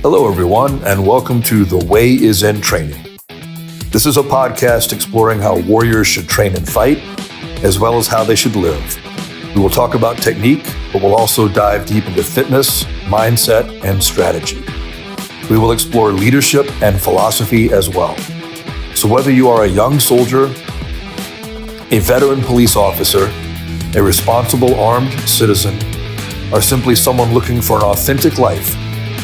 Hello, everyone, and welcome to The Way is in Training. This is a podcast exploring how warriors should train and fight, as well as how they should live. We will talk about technique, but we'll also dive deep into fitness, mindset, and strategy. We will explore leadership and philosophy as well. So whether you are a young soldier, a veteran police officer, a responsible armed citizen, or simply someone looking for an authentic life,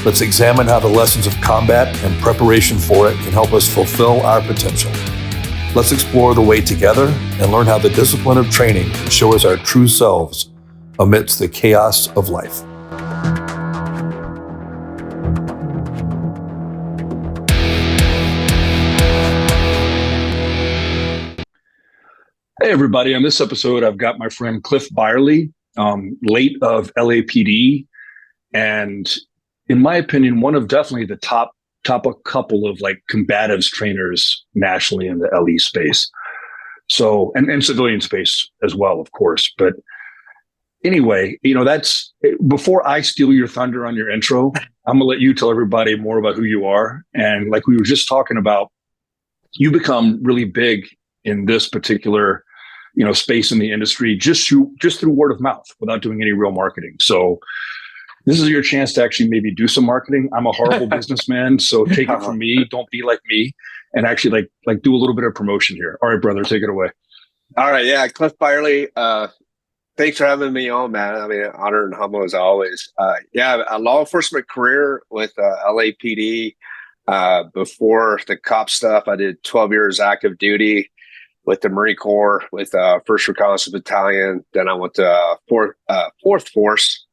let's examine how the lessons of combat and preparation for it can help us fulfill our potential. Let's explore the way together and learn how the discipline of training can show us our true selves amidst the chaos of life. Hey, everybody. On this episode, I've got my friend Cliff Byerly, late of LAPD, and in my opinion, one of definitely the top a couple of like combatives trainers nationally in the LE space. So, and civilian space as well, of course. But anyway, that's before I steal your thunder on your intro, I'm going to let you tell everybody more about who you are. And like we were just talking about, you become really big in this particular, space in the industry, just through word of mouth without doing any real marketing. So this is your chance to actually maybe do some marketing. I'm a horrible businessman, so take it from me. Don't be like me, and actually like do a little bit of promotion here. All right, brother, take it away. All right, yeah, Cliff Byerly. Thanks for having me on, man. I mean, honor and humble as always. A law enforcement career with LAPD. Before the cop stuff, I did 12 years active duty with the Marine Corps with 1st Reconnaissance Battalion. Then I went to 4th Force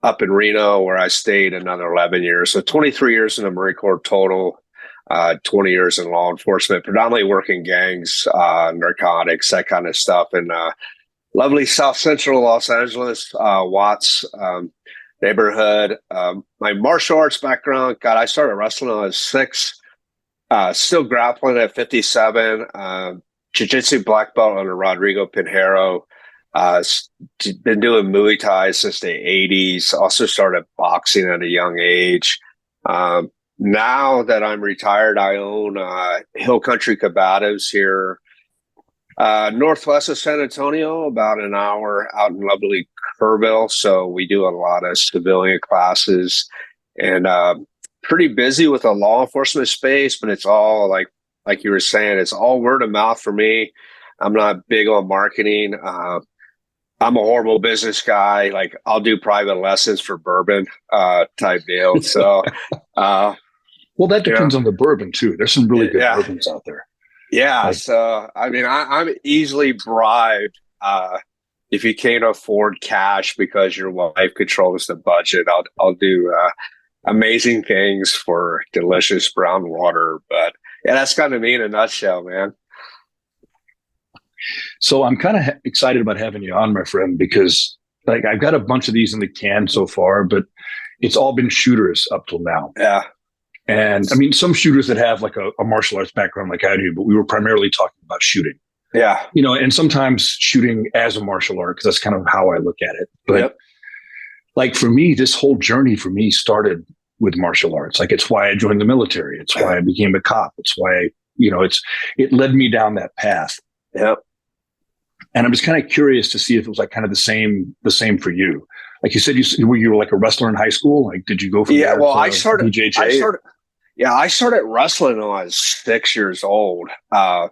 up in Reno, where I stayed another 11 years. So 23 years in the Marine Corps total, 20 years in law enforcement, predominantly working gangs, narcotics, that kind of stuff. In lovely South Central Los Angeles, Watts neighborhood. My martial arts background, God, I started wrestling when I was 6, still grappling at 57, JiuJitsu black belt under Rodrigo Pinheiro. Been doing Muay Thai since the 80s. Also started boxing at a young age. Now that I'm retired, I own Hill Country Combatives here northwest of San Antonio, about an hour out in lovely Kerrville. So we do a lot of civilian classes and pretty busy with the law enforcement space, but it's all like you were saying, it's all word of mouth for me. I'm not big on marketing. I'm a horrible business guy. Like, I'll do private lessons for bourbon type deal. So, well, that depends on the bourbon too. There's some really good bourbons out there. Yeah. So, I mean, I'm easily bribed. If you can't afford cash because your wife controls the budget, I'll do amazing things for delicious brown water. But yeah, that's kind of me in a nutshell, man. So I'm kind of excited about having you on, my friend, because like I've got a bunch of these in the can so far, but it's all been shooters up till now. Yeah. And I mean, some shooters that have like a martial arts background like I do, but we were primarily talking about shooting. Yeah. And sometimes shooting as a martial art, because that's kind of how I look at it. But like for me, this whole journey for me started with martial arts. Like, it's why I joined the military. It's why I became a cop. It's why, it led me down that path. Yep. And I'm just kind of curious to see if it was like kind of the same for you. Like you said, you were like a wrestler in high school. Like, did you go from there? Well, I started wrestling when I was 6 years old. God,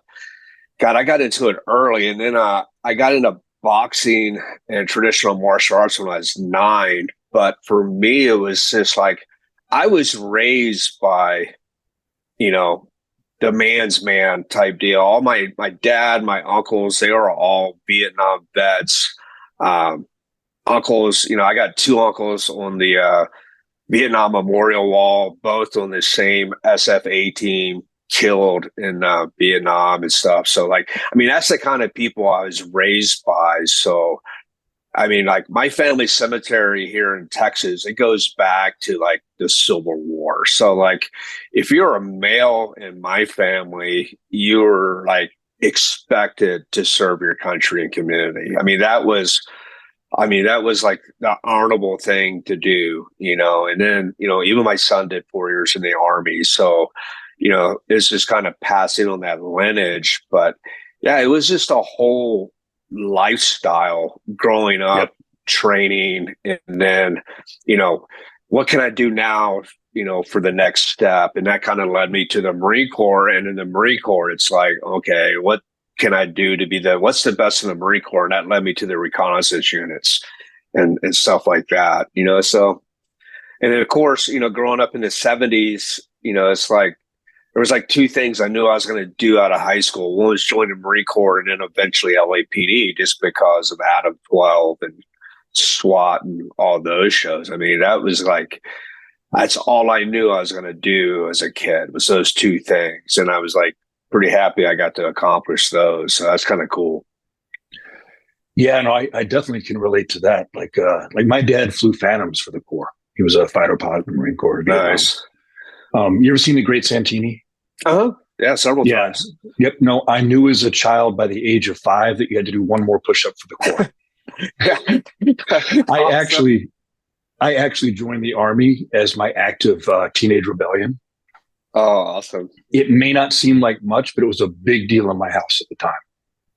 I got into it early, and then I got into boxing and traditional martial arts when I was 9. But for me, it was just like I was raised by, the man's man type deal. All my dad, my uncles, they were all Vietnam vets. Uncles, I got 2 uncles on the Vietnam Memorial Wall, both on the same SFA team, killed in Vietnam and stuff. So that's the kind of people I was raised by. So I mean, like my family cemetery here in Texas, it goes back to like the Civil War. So like if you're a male in my family, you're like expected to serve your country and community. I mean, that was I mean, that was like the honorable thing to do, and then, even my son did 4 years in the Army. So, it's just kind of passing on that lineage. But yeah, it was just a whole lifestyle growing up, training, and then, what can I do now, for the next step? And that kind of led me to the Marine Corps. And in the Marine Corps, it's like, okay, what can I do to be what's the best in the Marine Corps? And that led me to the reconnaissance units and stuff like that, so, and then of course, growing up in the 70s, it's like, there was like two things I knew I was going to do out of high school. One was join the Marine Corps and then eventually LAPD, just because of Adam 12 and SWAT and all those shows. I mean, that's all I knew I was going to do as a kid, was those two things. And I was like, pretty happy I got to accomplish those. So that's kind of cool. Yeah, no, I definitely can relate to that. Like my dad flew Phantoms for the Corps. He was a fighter pilot in the Marine Corps. Nice. You ever seen The Great Santini? Yeah, several times. Yep. No, I knew as a child by the age of 5 that you had to do one more push-up for the Corps. I actually joined the Army as my active teenage rebellion. Oh, awesome. It may not seem like much, but it was a big deal in my house at the time.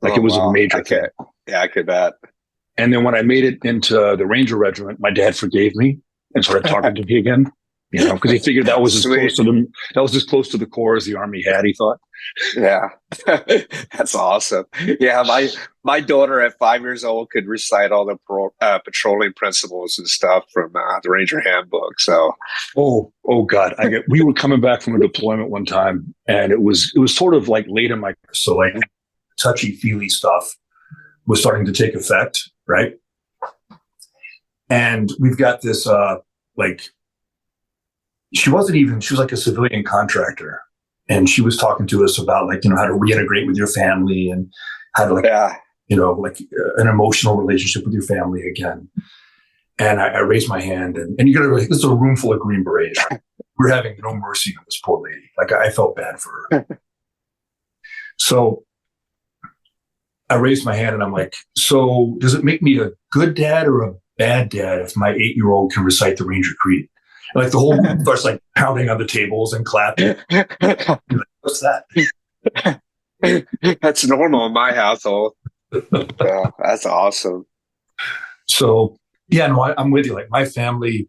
Like, it was a major thing. Yeah, I could bet. And then when I made it into the Ranger Regiment, my dad forgave me and started talking to me again. Because he figured that was as close to the Corps as the Army had, he thought. Yeah, that's awesome. Yeah, my daughter at 5 years old could recite all the patrolling principles and stuff from the Ranger Handbook. So, oh God, we were coming back from a deployment one time, and it was sort of like late in my, so like touchy feely stuff was starting to take effect, right? And we've got this she was like a civilian contractor, and she was talking to us about how to reintegrate with your family and how to an emotional relationship with your family again. And I raised my hand, and you gotta this is a room full of Green Berets. We're having no mercy on this poor lady. Like, I felt bad for her. So I raised my hand and I'm like, so does it make me a good dad or a bad dad if my 8-year-old can recite the Ranger Creed? And the whole group starts pounding on the tables and clapping. What's that? That's normal in my household. Yeah, that's awesome. So yeah, no, I'm with you. My family,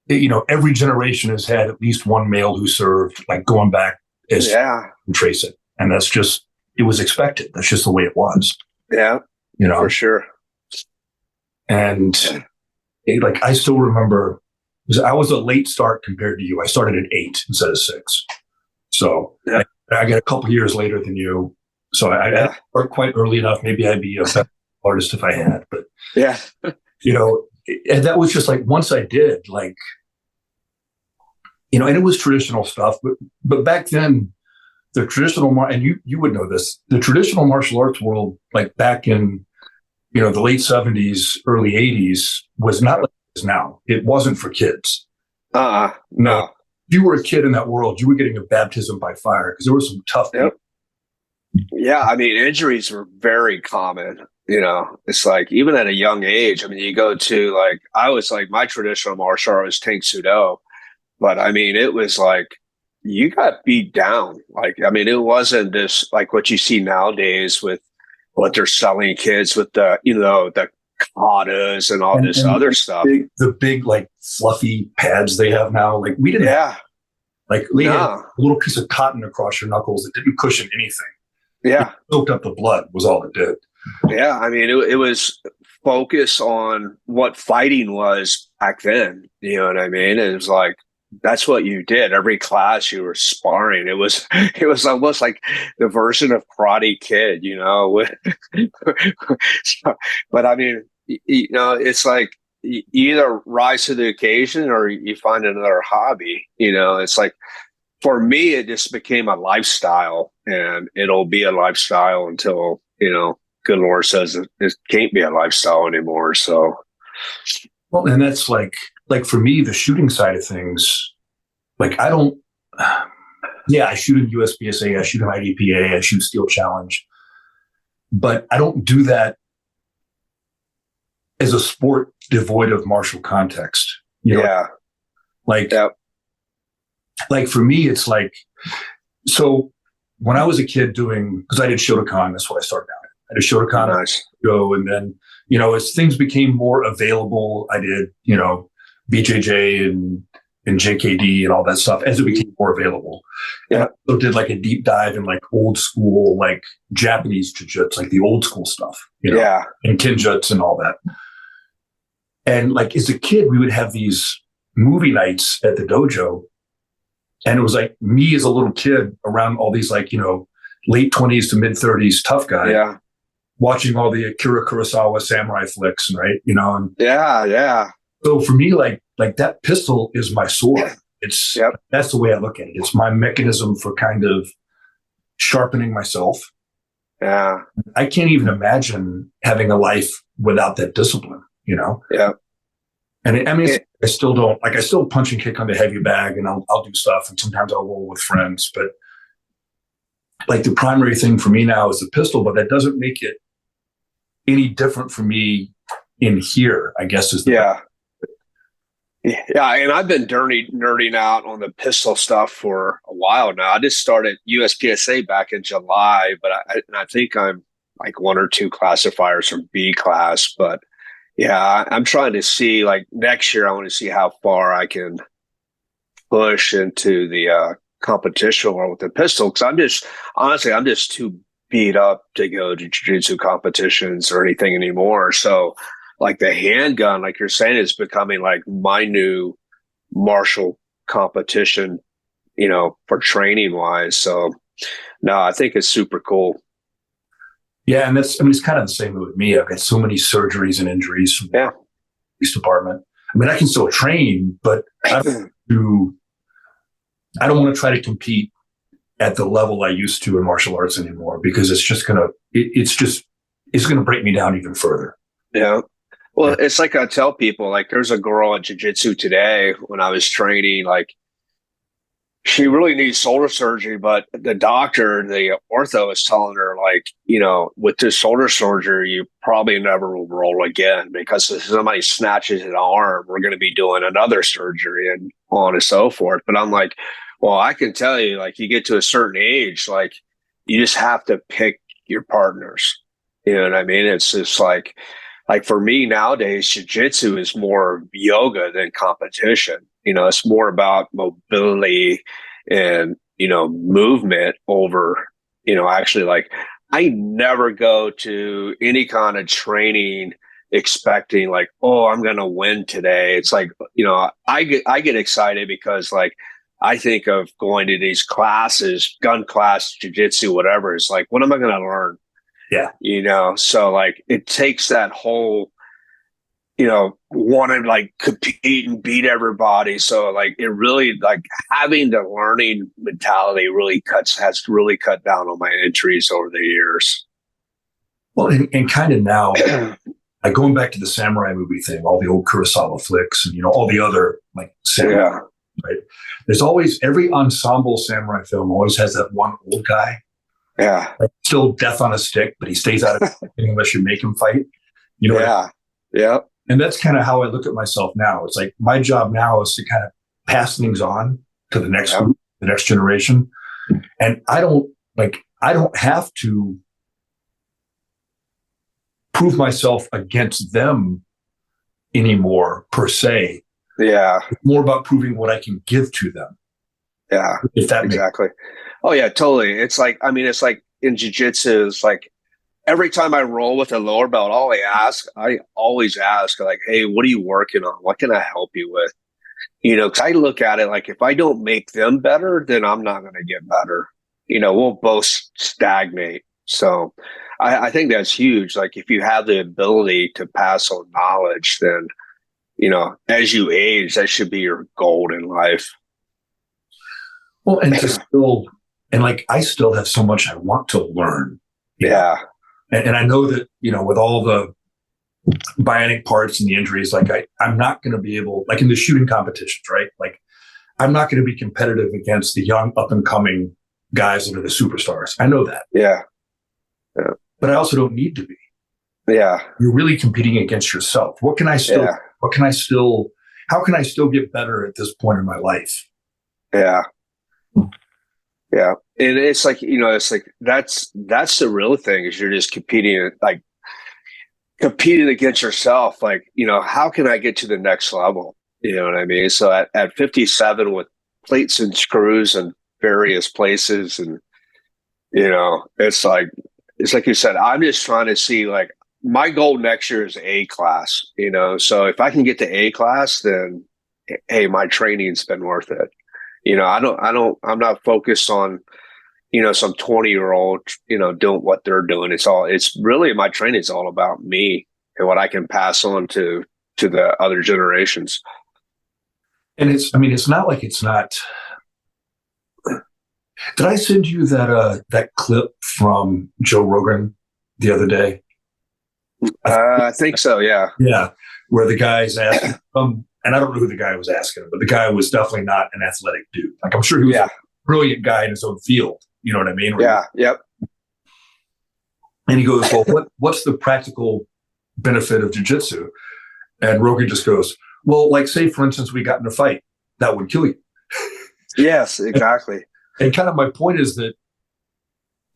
every generation has had at least one male who served, going back and trace it. And that's just, it was expected. That's just the way it was. Yeah, for sure. And I still remember, I was a late start compared to you. I started at 8 instead of 6. So I got a couple years later than you. So I worked quite early enough. Maybe I'd be a better artist if I had. But, and that was just once I did, and it was traditional stuff. But back then, the traditional, and you would know this, the traditional martial arts world, back in, the late 70s, early 80s, was not like it is now. It wasn't for kids. No. If you were a kid in that world, you were getting a baptism by fire, because there was some tough people. Yeah, I mean, injuries were very common. It's even at a young age. I mean, you go to I was my traditional martial art was Tang Sudo, but I mean, it was you got beat down. It wasn't this what you see nowadays with what they're selling kids with the the katas and all this other stuff. The big fluffy pads they have now. We didn't. Yeah. They had a little piece of cotton across your knuckles that didn't cushion anything. Yeah. It soaked up the blood was all it did. Yeah. I mean, it was focus on what fighting was back then. You know what I mean? It was that's what you did. Every class you were sparring. It was almost like the version of Karate Kid, but I mean, it's you either rise to the occasion or you find another hobby. It's for me, it just became a lifestyle, and it'll be a lifestyle until, good Lord says it can't be a lifestyle anymore. So, well, and that's for me, the shooting side of things, I don't, I shoot in USPSA, I shoot in IDPA, I shoot Steel Challenge, but I don't do that as a sport devoid of martial context. You know, Yeah. like, Yep. like for me, it's like, so when I was a kid because I did Shotokan, that's what I started out. I did Shotokan, Nice. and then, you know, as things became more available, I did, you know, BJJ and JKD and all that stuff as it became more available. Yeah. And I also did like a deep dive in like old school, like Japanese jiu-jitsu, like the old school stuff, you know, Yeah. and kinjutsu and all that. And like as a kid, we would have these movie nights at the dojo. And it was like me as a little kid around all these like, you know, late 20s to mid 30s tough guy. Yeah. Watching all the Akira Kurosawa samurai flicks, right? You know, and Yeah. so for me, like that pistol is my sword. It's Yep. That's the way I look at it. It's my mechanism for kind of sharpening myself. Yeah. I can't even imagine having a life without that discipline, you know? Yeah. And I still don't, like, I still punch and kick on the heavy bag, and I'll do stuff, and sometimes I'll roll with friends, but like the primary thing for me now is the pistol, but that doesn't make it any different for me in here, I guess is the Yeah. Yeah, and I've been nerding out on the pistol stuff for a while now. I just started USPSA back in July, but I think I'm like one or two classifiers from B class. But yeah, I'm trying to see, like, next year, I want to see how far I can push into the competition or with the pistol. Because I'm just too beat up to go to jiu-jitsu competitions or anything anymore. So like the handgun, like you're saying, is becoming like my new martial competition, you know, for training wise. So no, I think it's super cool. Yeah, and it's kind of the same with me. I've got so many surgeries and injuries from the police department. I mean, I can still train, but I don't want to try to compete at the level I used to in martial arts anymore, because it's just gonna break me down even further. Yeah. Well, it's like I tell people, like, there's a girl at jiu-jitsu today when I was training, like, she really needs shoulder surgery, but the doctor, the ortho, is telling her, like, you know, with this shoulder surgery, you probably never will roll again, because if somebody snatches an arm, we're going to be doing another surgery and on and so forth. But I'm like, well, I can tell you, like, you get to a certain age, like, you just have to pick your partners. You know what I mean? It's just like for me nowadays, jiu-jitsu is more yoga than competition. You know, it's more about mobility and, you know, movement over, you know, actually, like, I never go to any kind of training expecting, like, oh, I'm going to win today. It's like, you know, I get excited because, like, I think of going to these classes, gun class, jiu-jitsu, whatever. It's like, what am I going to learn? Yeah. You know, so like it takes that whole, you know, want to like compete and beat everybody. So like it really, like, having the learning mentality has really cut down on my injuries over the years. Well, and kind of now, like going back to the samurai movie thing, all the old Kurosawa flicks and, you know, all the other like samurai, right? There's always, every ensemble samurai film always has that one old guy. Yeah. Like, still death on a stick, but he stays out of fighting unless you make him fight. You know? Yeah. Yeah. And that's kind of how I look at myself now. It's like my job now is to kind of pass things on to the next group, the next generation. And I don't have to prove myself against them anymore per se. Yeah. It's more about proving what I can give to them. Yeah. If that exactly. Oh yeah, totally. It's like, I mean, it's like in jiu-jitsu, it's like every time I roll with a lower belt, I always ask, like, hey, what are you working on? What can I help you with? You know, because I look at it like, if I don't make them better, then I'm not going to get better. You know, we'll both stagnate. So I think that's huge. Like, if you have the ability to pass on knowledge, then, you know, as you age, that should be your goal in life. Well, and I still have so much I want to learn. Yeah. And I know that, you know, with all the bionic parts and the injuries, like I'm not going to be able, like in the shooting competitions, right? Like I'm not going to be competitive against the young up and coming guys that are the superstars. I know that. Yeah. But I also don't need to be. Yeah. You're really competing against yourself. How can I still get better at this point in my life? Yeah. Yeah. And it's like, it's like, that's the real thing is you're just competing against yourself. Like, how can I get to the next level? You know what I mean? So at 57 with plates and screws in various places, and, it's like you said, I'm just trying to see, like, my goal next year is A class, so if I can get to A class, then, hey, my training's been worth it. I'm not focused on, some 20-year-old, doing what they're doing. It's really, my training is all about me and what I can pass on to the other generations. And it's not like it's not. Did I send you that clip from Joe Rogan the other day? I think so. Yeah. Yeah. Where the guy's asking, and I don't know who the guy was asking, but the guy was definitely not an athletic dude. Like, I'm sure he was a brilliant guy in his own field. You know what I mean? Yeah. Yep. And he goes, well, what's the practical benefit of jiu-jitsu? And Rogan just goes, well, like, say, for instance, we got in a fight, that would kill you. Yes, exactly. And kind of my point is that,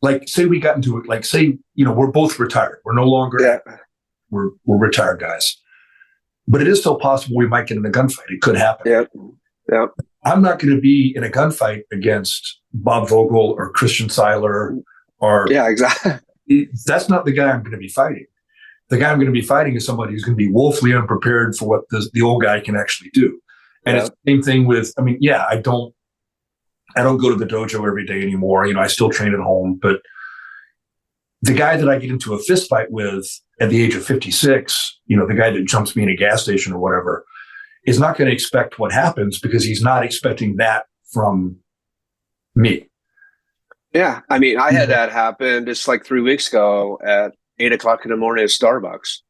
like, say we got into it, like, say, we're both retired. We're no longer, we're retired guys. But it is still possible we might get in a gunfight. It could happen. Yep. Yep. I'm not going to be in a gunfight against Bob Vogel or Christian Seiler or. Yeah, exactly. That's not the guy I'm going to be fighting. The guy I'm going to be fighting is somebody who's going to be woefully unprepared for what the old guy can actually do. And it's the same thing with, I don't go to the dojo every day anymore. I still train at home, but the guy that I get into a fist fight with at the age of 56, the guy that jumps me in a gas station or whatever, is not going to expect what happens because he's not expecting that from me. Yeah. I had that happen just like 3 weeks ago at 8:00 in the morning at Starbucks.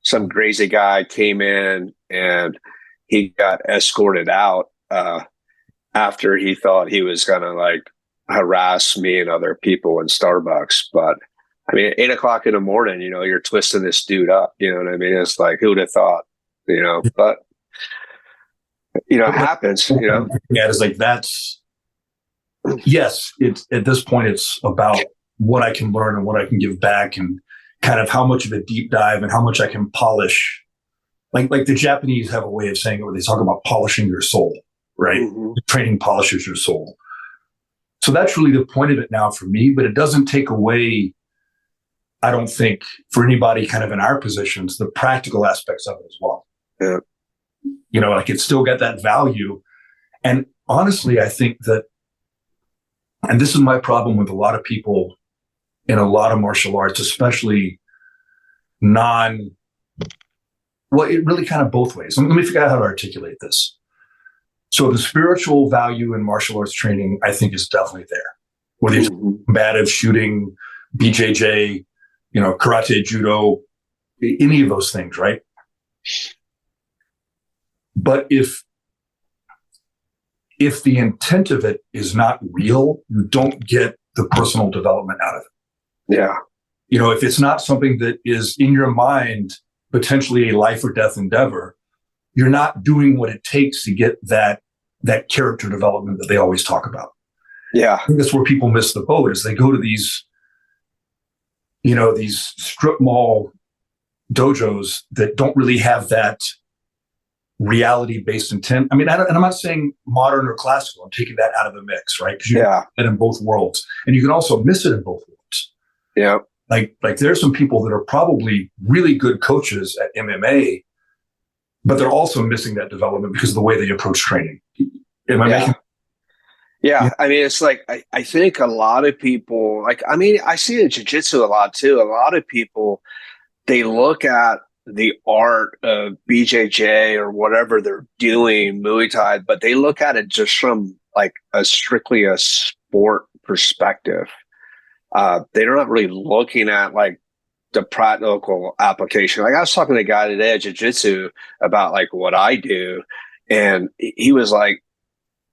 Some crazy guy came in and he got escorted out after he thought he was going to, like, harass me and other people in Starbucks. But 8:00 in the morning, you're twisting this dude up. You know what I mean? It's like, who'd have thought, but it happens, Yeah, it's like, yes, it's at this point, it's about what I can learn and what I can give back and kind of how much of a deep dive and how much I can polish. Like the Japanese have a way of saying it where they talk about polishing your soul, right? Mm-hmm. Training polishes your soul. So that's really the point of it now for me, but it doesn't take away, I don't think, for anybody kind of in our positions, the practical aspects of it as well. Yeah. Like, it's still got that value. And honestly, I think that, and this is my problem with a lot of people in a lot of martial arts, especially it really kind of both ways. Let me figure out how to articulate this. So the spiritual value in martial arts training, I think, is definitely there. Whether it's combative, shooting, BJJ, karate, judo, any of those things, right? But if the intent of it is not real, you don't get the personal development out of it. Yeah. If it's not something that is in your mind, potentially a life or death endeavor, you're not doing what it takes to get that character development that they always talk about. Yeah. I think that's where people miss the boat, is they go to these strip mall dojos that don't really have that reality-based intent. And I'm not saying modern or classical. I'm taking that out of the mix, right? Because you get it in both worlds, and you can also miss it in both worlds. Yeah. Like there's some people that are probably really good coaches at MMA, but they're also missing that development because of the way they approach training. Am I making? Yeah. It's like, I think a lot of people, I see it in jiu-jitsu a lot too. A lot of people, they look at the art of BJJ or whatever they're doing, Muay Thai, but they look at it just from like strictly a sport perspective. They're not really looking at like the practical application. Like, I was talking to a guy today at jiu-jitsu about like what I do, and he was like,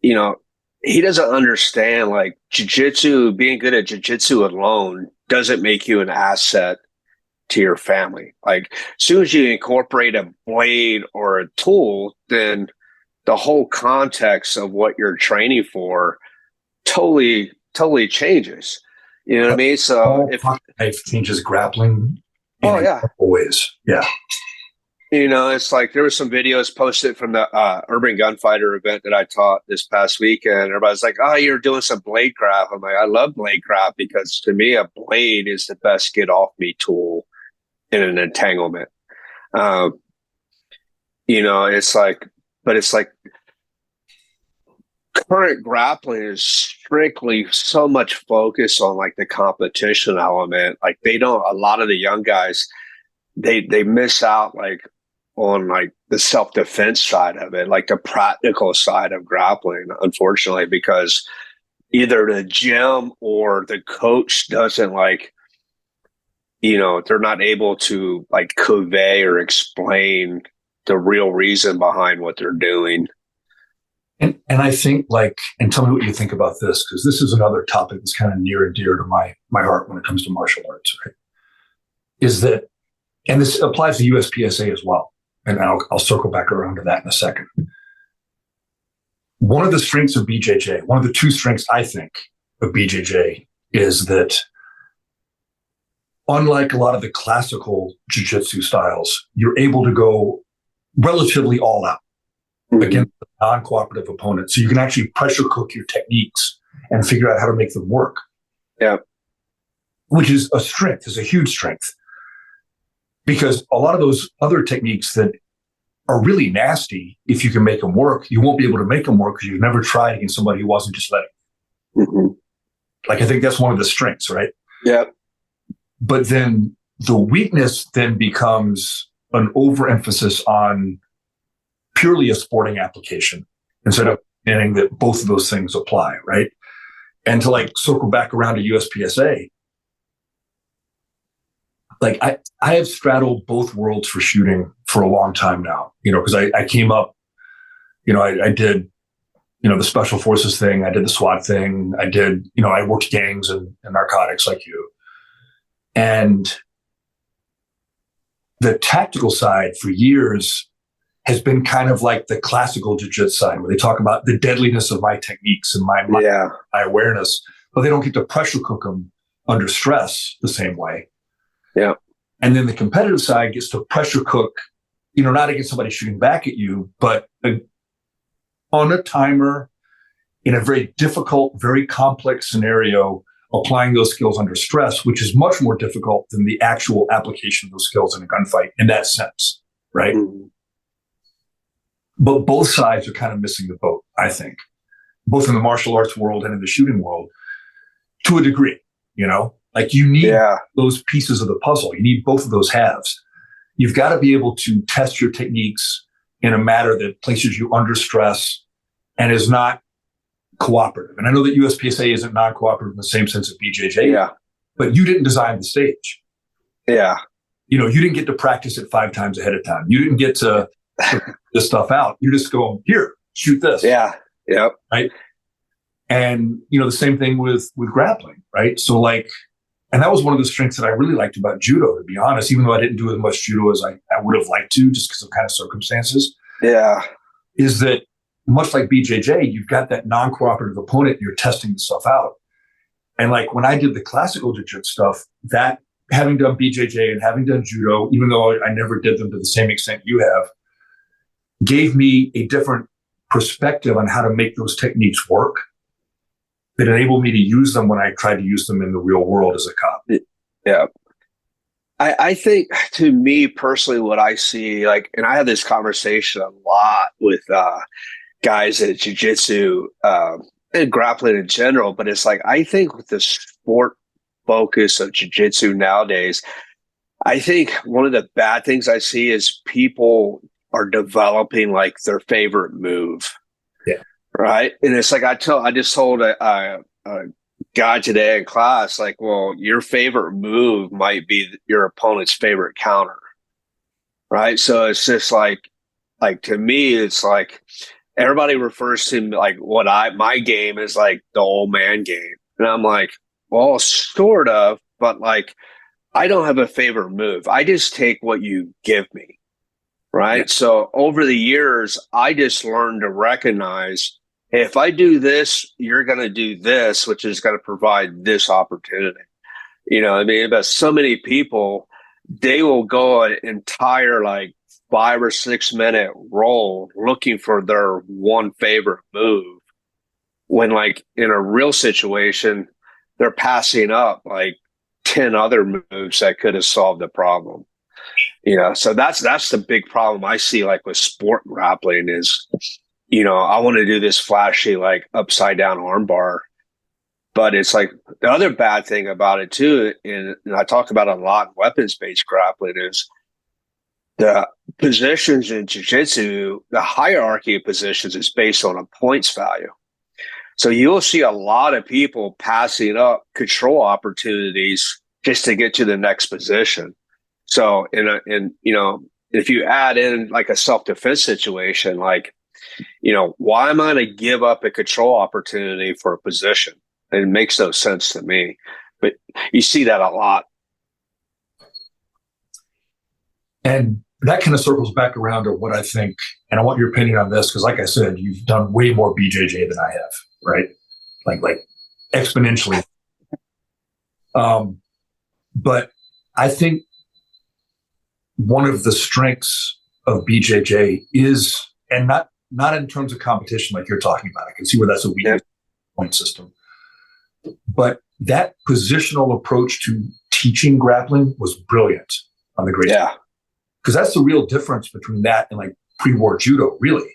he doesn't understand, like, jiu-jitsu, being good at jiu-jitsu alone doesn't make you an asset to your family. Like, as soon as you incorporate a blade or a tool, then the whole context of what you're training for totally changes. You know what I mean? So if knife changes grappling in yeah, incredible ways. Yeah. you know, it's like there were some videos posted from the Urban Gunfighter event that I taught this past weekend. Everybody's like, "Oh, you're doing some blade craft." I'm like, I love blade craft because to me, a blade is the best get off me tool in an entanglement. You know, it's like, but it's like current grappling is strictly so much focus on like the competition element. Like they don't, a lot of the young guys, they miss out like on like the self-defense side of it, like the practical side of grappling, unfortunately, because either the gym or the coach doesn't like, you know, they're not able to like convey or explain the real reason behind what they're doing. And I think like, and tell me what you think about this, because this is another topic that's kind of near and dear to my heart when it comes to martial arts, right? Is that, and this applies to USPSA as well. And I'll circle back around to that in a second. One of the strengths of BJJ, one of the two strengths I think of BJJ is that unlike a lot of the classical jiu-jitsu styles, you're able to go relatively all out against a non-cooperative opponent. So you can actually pressure cook your techniques and figure out how to make them work. Yeah. Which is a strength, is a huge strength. Because a lot of those other techniques that are really nasty, if you can make them work, you won't be able to make them work because you've never tried against somebody who wasn't just letting. Like, I think that's one of the strengths, right? Yeah. But then the weakness then becomes an overemphasis on purely a sporting application instead of understanding that both of those things apply, right? And to like circle back around to USPSA, like I have straddled both worlds for shooting for a long time now, you know, because I came up, you know, I did, you know, the special forces thing, I did the SWAT thing, I did, you know, I worked gangs and narcotics like you. And the tactical side for years has been kind of like the classical jiu-jitsu side, where they talk about the deadliness of my techniques and my awareness, but they don't get to pressure cook them under stress the same way. Yeah. And then the competitive side gets to pressure cook, you know, not against somebody shooting back at you, but on a timer in a very difficult, very complex scenario, applying those skills under stress, which is much more difficult than the actual application of those skills in a gunfight in that sense, right? But both sides are kind of missing the boat, I think, both in the martial arts world and in the shooting world to a degree, you know? Like you need those pieces of the puzzle. You need both of those halves. You've got to be able to test your techniques in a manner that places you under stress and is not cooperative. And I know that USPSA isn't non-cooperative in the same sense of BJJ, but you didn't design the stage. Yeah. You know, you didn't get to practice it 5 times ahead of time. You didn't get to this stuff out. You're just going, here, shoot this. Yeah. Yep. Right. And, you know, the same thing with grappling, right? So like, and that was one of the strengths that I really liked about judo, to be honest, even though I didn't do as much judo as I would have liked to, just because of kind of circumstances. Yeah. Is that much like BJJ, you've got that non-cooperative opponent, you're testing the stuff out. And like when I did the classical jiu-jitsu stuff, that having done BJJ and having done judo, even though I never did them to the same extent you have, gave me a different perspective on how to make those techniques work that enabled me to use them when I tried to use them in the real world as a cop. Yeah. I think, to me personally, what I see, like, and I have this conversation a lot with guys at jiu-jitsu and grappling in general, but it's like, I think with the sport focus of jiu-jitsu nowadays, I think one of the bad things I see is people are developing like their favorite move. Yeah. Right. And it's like, I just told a guy today in class, like, well, your favorite move might be your opponent's favorite counter. Right. So it's just like to me, it's like everybody refers to like my game is like the old man game. And I'm like, well, sort of, but like I don't have a favorite move. I just take what you give me. Right. Yeah. So over the years, I just learned to recognize, hey, if I do this, you're going to do this, which is going to provide this opportunity. I mean, but so many people, they will go an entire like 5 or 6 minute roll looking for their one favorite move when like in a real situation, they're passing up like 10 other moves that could have solved the problem. So that's the big problem I see like with sport grappling is, I want to do this flashy like upside down armbar, but it's like the other bad thing about it too, and I talk about a lot in weapons-based grappling, is the positions in jiu-jitsu, the hierarchy of positions is based on a points value. So you'll see a lot of people passing up control opportunities just to get to the next position. So if you add in like a self-defense situation, like, why am I going to give up a control opportunity for a position? It makes no sense to me, but you see that a lot. And that kind of circles back around to what I think, and I want your opinion on this, because like I said, you've done way more BJJ than I have, right? Like exponentially. But I think one of the strengths of BJJ is, and not in terms of competition like you're talking about. I can see where that's a weakness point system. But that positional approach to teaching grappling was brilliant on the great. Yeah. Because that's the real difference between that and like pre-war judo, really.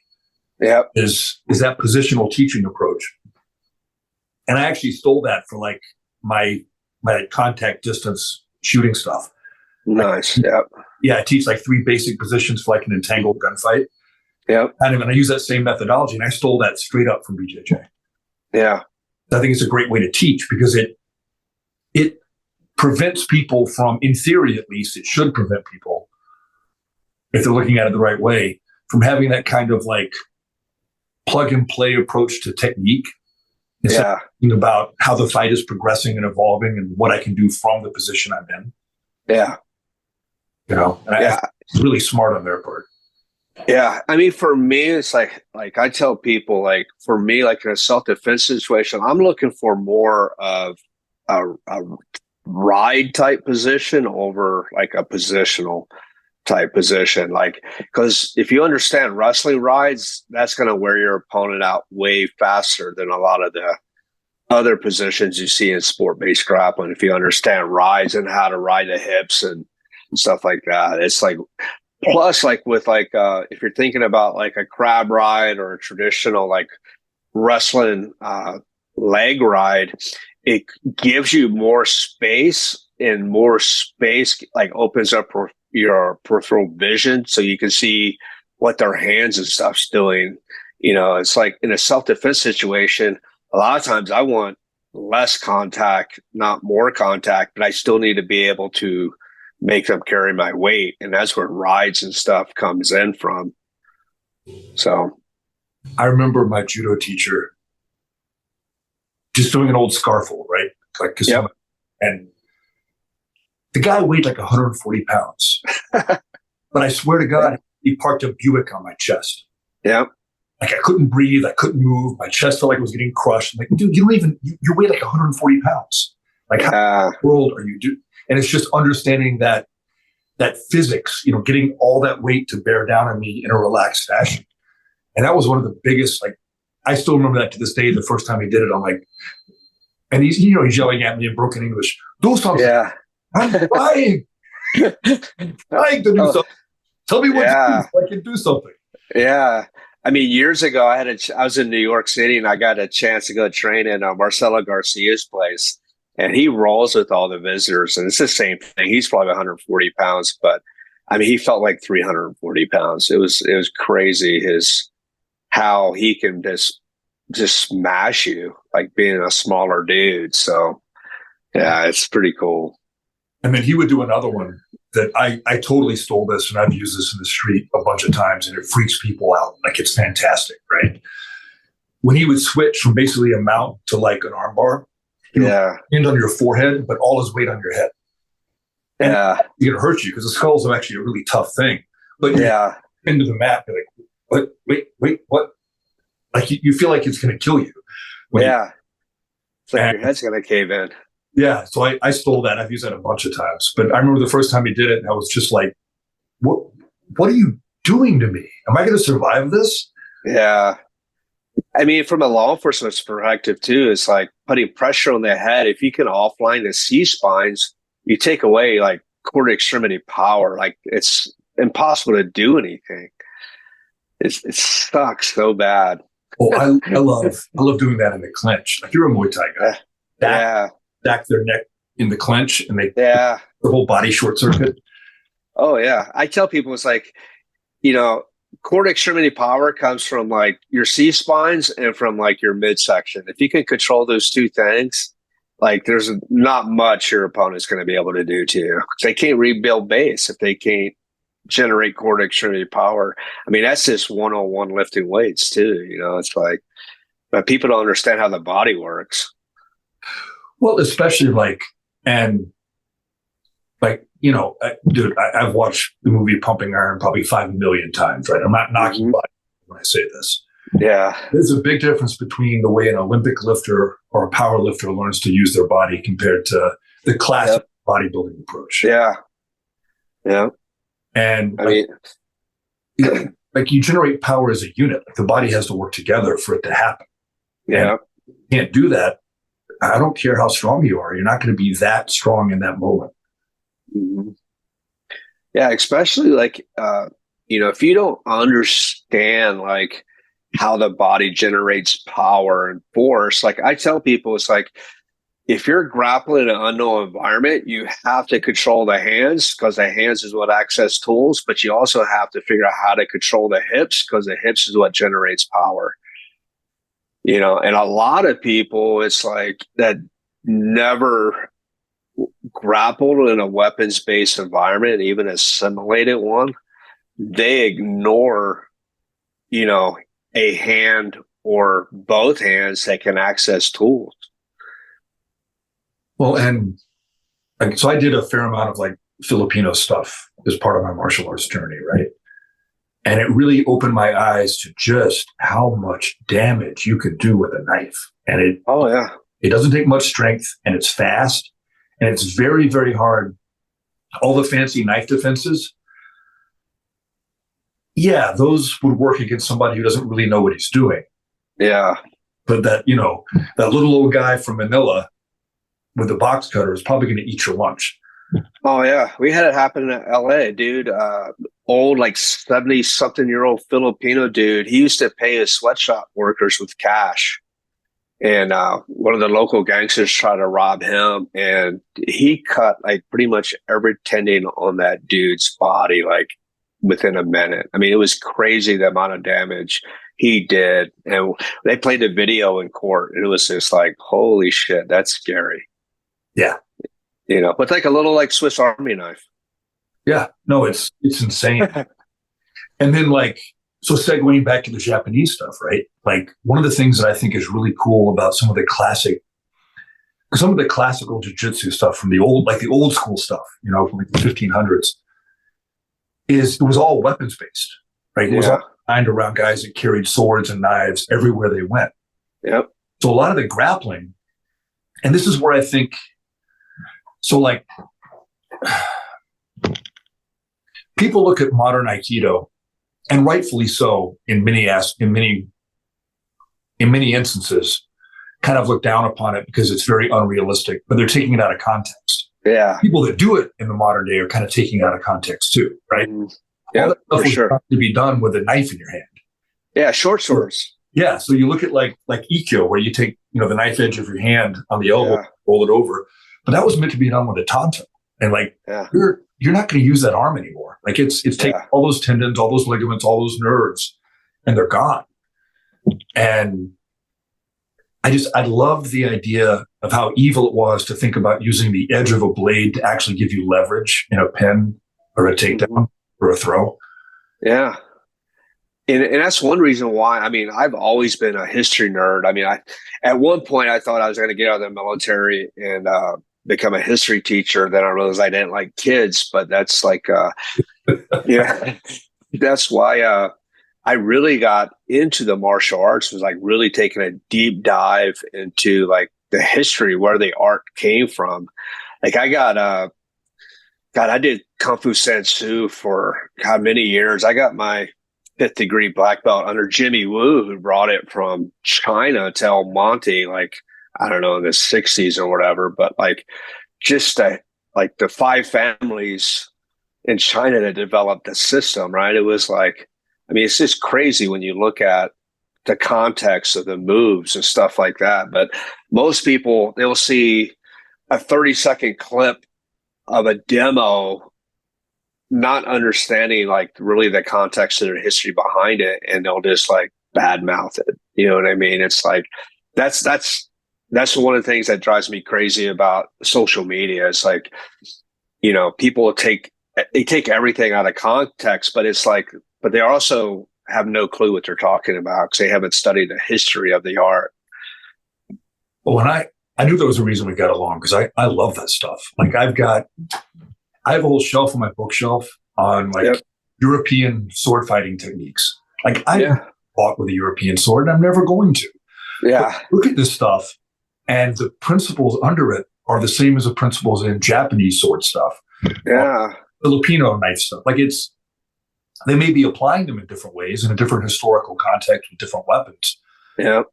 Yeah. Is that positional teaching approach. And I actually stole that for like my contact distance shooting stuff. Nice. Yeah. Yeah, I teach like 3 basic positions for like an entangled gunfight. Yeah. And I use that same methodology, and I stole that straight up from BJJ. Yeah. I think it's a great way to teach because it prevents people from, in theory at least, it should prevent people, if they're looking at it the right way, from having that kind of like plug and play approach to technique. Instead of thinking about how the fight is progressing and evolving and what I can do from the position I'm in. Yeah. It's really smart on their part. Yeah. I mean, for me, it's like I tell people, like, for me, like in a self-defense situation, I'm looking for more of a ride type position over like a positional type position. Like, because if you understand wrestling rides, that's going to wear your opponent out way faster than a lot of the other positions you see in sport-based grappling. If you understand rides and how to ride the hips and stuff like that, it's like, plus like with like, if you're thinking about like a crab ride or a traditional like wrestling leg ride, it gives you more space, and more space like opens up your peripheral vision so you can see what their hands and stuff's doing. It's like in a self-defense situation, a lot of times I want less contact, not more contact, but I still need to be able to make them carry my weight. And that's where rides and stuff comes in from. So I remember my judo teacher just doing an old scarfel, right? Like, and the guy weighed like 140 pounds. But I swear to God, he parked a Buick on my chest. Yeah. Like I couldn't breathe. I couldn't move. My chest felt like it was getting crushed. I'm like, dude, you weigh like 140 pounds. Like how in the world are you doing? And it's just understanding that physics, getting all that weight to bear down on me in a relaxed fashion. And that was one of the biggest, like, I still remember that to this day, the first time he did it. I'm like, and he's yelling at me in broken English, do something. Yeah. I'm trying to do something. Tell me what to do so I can do something. Yeah. I mean, years ago, I was in New York City, and I got a chance to go train in Marcelo Garcia's place, and he rolls with all the visitors, and it's the same thing. He's probably 140 pounds, but I mean, he felt like 340 pounds. It was crazy how he can just smash you, like being a smaller dude. So yeah, it's pretty cool. And then he would do another one that I totally stole this, and I've used this in the street a bunch of times, and it freaks people out. Like, it's fantastic, right? When he would switch from basically a mount to like an armbar, hand on your forehead, but all his weight on your head. And Yeah. it's going to hurt you because the skull's actually a really tough thing. But Yeah. into the mat, you're like, what? Wait, what? Like you feel like it's going to kill you. Yeah. It's like your head's going to cave in. Yeah. So I stole that. I've used that a bunch of times. But I remember the first time he did it, and I was just like, what are you doing to me? Am I going to survive this? Yeah. I mean, from a law enforcement perspective too, it's like putting pressure on the head. If you can offline the C-spines, you take away like core extremity power. Like it's impossible to do anything. It sucks so bad. Oh, I love doing that in the clinch. Like you're a Muay Thai guy. Stack their neck in the clinch and they the whole body short circuit. Oh yeah. I tell people it's like, core extremity power comes from like your C-spines and from like your midsection. If you can control those two things, like there's not much your opponent's going to be able to do to you. They can't rebuild base if they can't generate core extremity power. I mean, that's just 101 lifting weights too. It's like, but people don't understand how the body works. Well, especially dude, I've watched the movie Pumping Iron probably 5 million times, right? I'm not knocking body when I say this. Yeah. There's a big difference between the way an Olympic lifter or a power lifter learns to use their body compared to the classic bodybuilding approach. Yeah. Yeah. And like you generate power as a unit. Like the body has to work together for it to happen. Yeah. And you can't do that. I don't care how strong you are. You're not going to be that strong in that moment. Mm-hmm. Yeah, especially like, if you don't understand like how the body generates power and force, like I tell people, it's like, if you're grappling in an unknown environment, you have to control the hands because the hands is what access tools, but you also have to figure out how to control the hips because the hips is what generates power. And a lot of people, it's like that never grappled in a weapons-based environment, even a simulated one, they ignore, a hand or both hands that can access tools. Well, and so I did a fair amount of like Filipino stuff as part of my martial arts journey, right? And it really opened my eyes to just how much damage you could do with a knife. And it doesn't take much strength, and it's fast, and it's very, very hard. All the fancy knife defenses, those would work against somebody who doesn't really know what he's doing. Yeah. But that little old guy from Manila with the box cutter is probably going to eat your lunch. Oh yeah. We had it happen in LA, dude. Old, like 70-something-year-old Filipino dude. He used to pay his sweatshop workers with cash. And one of the local gangsters tried to rob him, and he cut like pretty much every tendon on that dude's body, like within a minute. I mean, it was crazy the amount of damage he did. And they played the video in court. And it was just like, holy shit, that's scary. Yeah. But like a little like Swiss Army knife. Yeah. No, it's insane. And then so segueing back to the Japanese stuff, right? Like one of the things that I think is really cool about some of the classical jiu-jitsu stuff from the old school stuff, from like the 1500s, is it was all weapons based, right? It was all designed around guys that carried swords and knives everywhere they went. Yep. So a lot of the grappling, and this is where I think, so like people look at modern Aikido, and rightfully so, in many instances, kind of look down upon it because it's very unrealistic, but they're taking it out of context. Yeah. People that do it in the modern day are kind of taking it out of context too, right? Yeah, all that stuff for sure. To be done with a knife in your hand. Yeah, short swords. Yeah, so you look at like Ikkyo, where you take the knife edge of your hand on the elbow, roll it over, but that was meant to be done with a tanto, and you're not going to use that arm anymore. Like it's taking all those tendons, all those ligaments, all those nerves, and they're gone. And I loved the idea of how evil it was to think about using the edge of a blade to actually give you leverage in a pin or a takedown or a throw. Yeah. And that's one reason why, I mean, I've always been a history nerd. I mean, at one point I thought I was going to get out of the military and become a history teacher. Then I realized I didn't like kids, but that's like, yeah, that's why I really got into the martial arts, was like really taking a deep dive into like the history, where the art came from. Like I did Kung Fu Sensu for how many years. I got my 5th degree black belt under Jimmy Woo, who brought it from China to El Monte, like, I don't know, in the 60s or whatever. But like, just like the 5 families in China that developed the system, right? It was like, I mean, it's just crazy when you look at the context of the moves and stuff like that. But most people, they'll see a 30-second clip of a demo, not understanding like really the context of the history behind it, and they'll just like badmouth it. You know what I mean? It's like that's one of the things that drives me crazy about social media. It's like, you know, people take everything out of context, but it's like, but they also have no clue what they're talking about because they haven't studied the history of the art. Well, and I knew there was a reason we got along, because I love that stuff. Like I have a whole shelf on my bookshelf on like European sword fighting techniques. Like I've fought with a European sword, and I'm never going to. Yeah. But look at this stuff, and the principles under it are the same as the principles in Japanese sword stuff. Yeah. Filipino knife stuff. Like they may be applying them in different ways in a different historical context with different weapons. Yeah.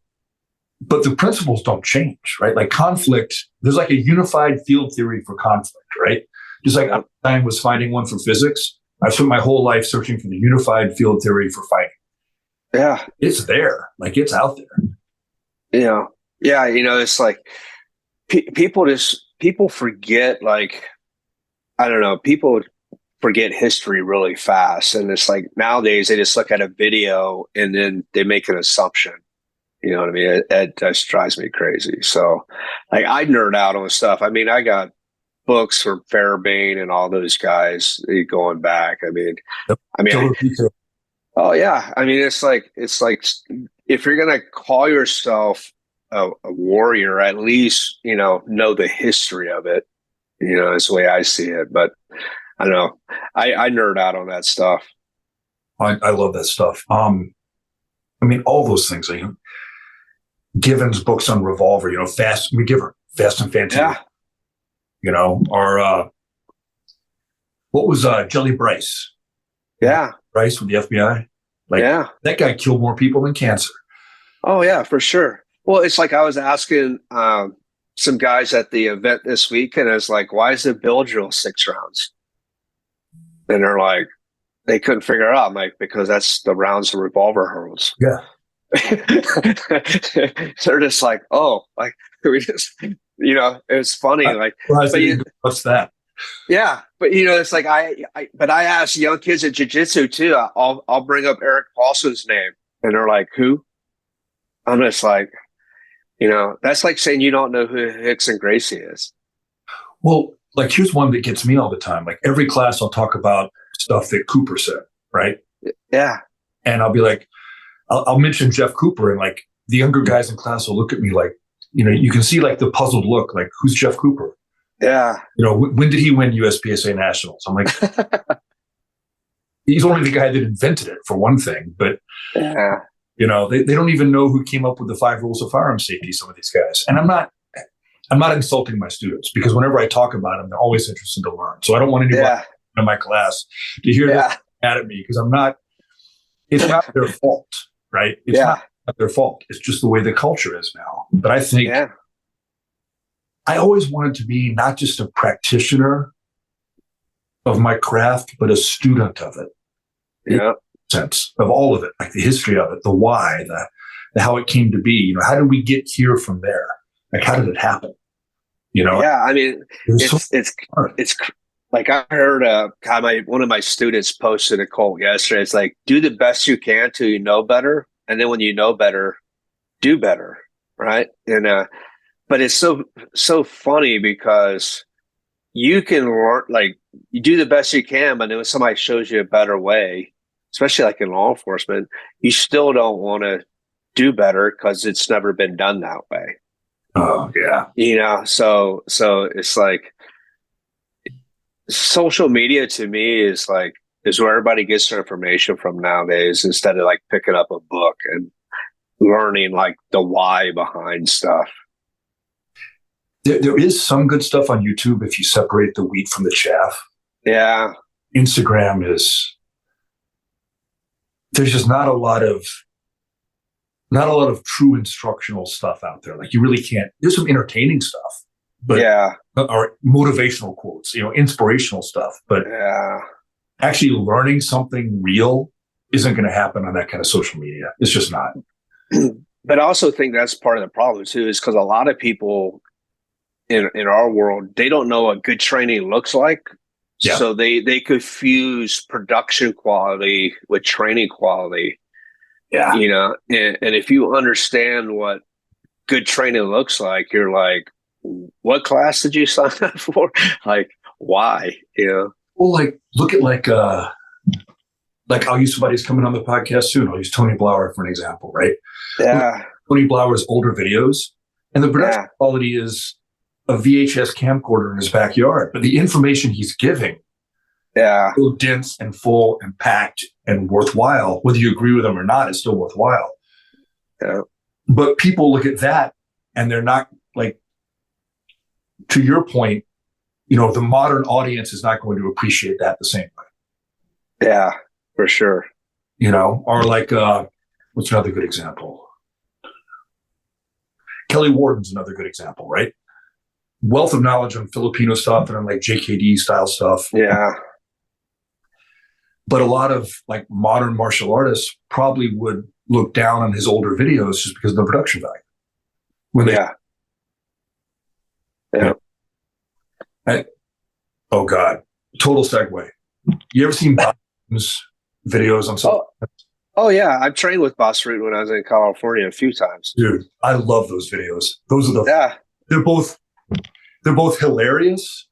But the principles don't change, right? Like conflict, there's like a unified field theory for conflict, right? Just like Einstein was finding one for physics, I've spent my whole life searching for the unified field theory for fighting. Yeah. It's there. Like it's out there. Yeah. Yeah. You know, it's like people forget, like, I don't know, people forget history really fast. And it's like nowadays they just look at a video and then they make an assumption. You know what I mean? It just drives me crazy. So like I nerd out on stuff. I mean, I got books from Fairbairn and all those guys going back. I mean, oh yeah. I mean, it's like if you're going to call yourself a warrior, at least, you know the history of it, you know, is the way I see it. But I don't know. I nerd out on that stuff. I love that stuff. I mean, all those things. You know, Given's books on Revolver. You know, Fast and Fant. Yeah. You know, or what was Jelly Bryce? Yeah. Bryce with the FBI. Like that guy killed more people than cancer. Oh yeah, for sure. Well, it's like I was asking some guys at the event this week, and I was like, "Why is the bill drill 6 rounds?" And they're like, they couldn't figure it out. I'm like, because that's the rounds the revolver hurls. Yeah. They're just like, oh, like we just, you know, it's funny. Like, what's that? Yeah, but you know, it's like but I ask young kids at jiu-jitsu too. I'll bring up Eric Paulson's name, and they're like, who? I'm just like, you know, that's like saying you don't know who Hickson Gracie is. Well, like here's one that gets me all the time. Like every class I'll talk about stuff that Cooper said, right? Yeah. And I'll be like, I'll mention Jeff Cooper, and like the younger guys in class will look at me like, you know, you can see like the puzzled look, like, who's Jeff Cooper? Yeah. You know, when did he win USPSA Nationals? I'm like, he's only the guy that invented it, for one thing. But, you know, they don't even know who came up with the 5 rules of firearm safety, some of these guys. And I'm not insulting my students, because whenever I talk about them, they're always interested to learn. So I don't want anybody in my class to hear that mad at me, because it's not their fault, right? It's not their fault. It's just the way the culture is now. But I think I always wanted to be not just a practitioner of my craft, but a student of it. Yeah. Sense of all of it, like the history of it, the why, the how it came to be. You know, how did we get here from there? Like, how did it happen? You know? Yeah, I mean, it's like I heard one of my students posted a quote yesterday. It's like, do the best you can till you know better, and then when you know better, do better, right? And but it's so funny, because you can learn, like, you do the best you can, but then when somebody shows you a better way, especially like in law enforcement, you still don't want to do better because it's never been done that way. Oh yeah. So it's like social media to me is where everybody gets their information from nowadays, instead of like picking up a book and learning like the why behind stuff. There is some good stuff on YouTube if you separate the wheat from the chaff. Yeah. Instagram there's just not a lot of true instructional stuff out there. Like you really can't. There's some entertaining stuff, but or motivational quotes, inspirational stuff. But actually learning something real isn't going to happen on that kind of social media. It's just not. But I also think that's part of the problem too, is because a lot of people in our world, they don't know what good training looks like. Yeah. So they confuse production quality with training quality. Yeah. And if you understand what good training looks like, you're like, what class did you sign up for? Like, why? Well, like, look at like I'll use somebody's coming on the podcast soon. I'll use Tony Blauer for an example, right? Yeah. Tony Blauer's older videos, and the production quality is a VHS camcorder in his backyard, but the information he's giving, so dense and full and packed and worthwhile. Whether you agree with him or not, it's still worthwhile. Yeah. But people look at that and they're not like, to your point, the modern audience is not going to appreciate that the same way. Yeah, for sure. Or like, what's another good example? Kelly Wharton's another good example, right? Wealth of knowledge on Filipino stuff and on like JKD style stuff. Yeah. But a lot of like modern martial artists probably would look down on his older videos just because of the production value. Oh God, total segue. You ever seen Bob's videos on something? Oh yeah, I've trained with Boss Root when I was in California a few times. Dude, I love those videos. Those are they're both hilarious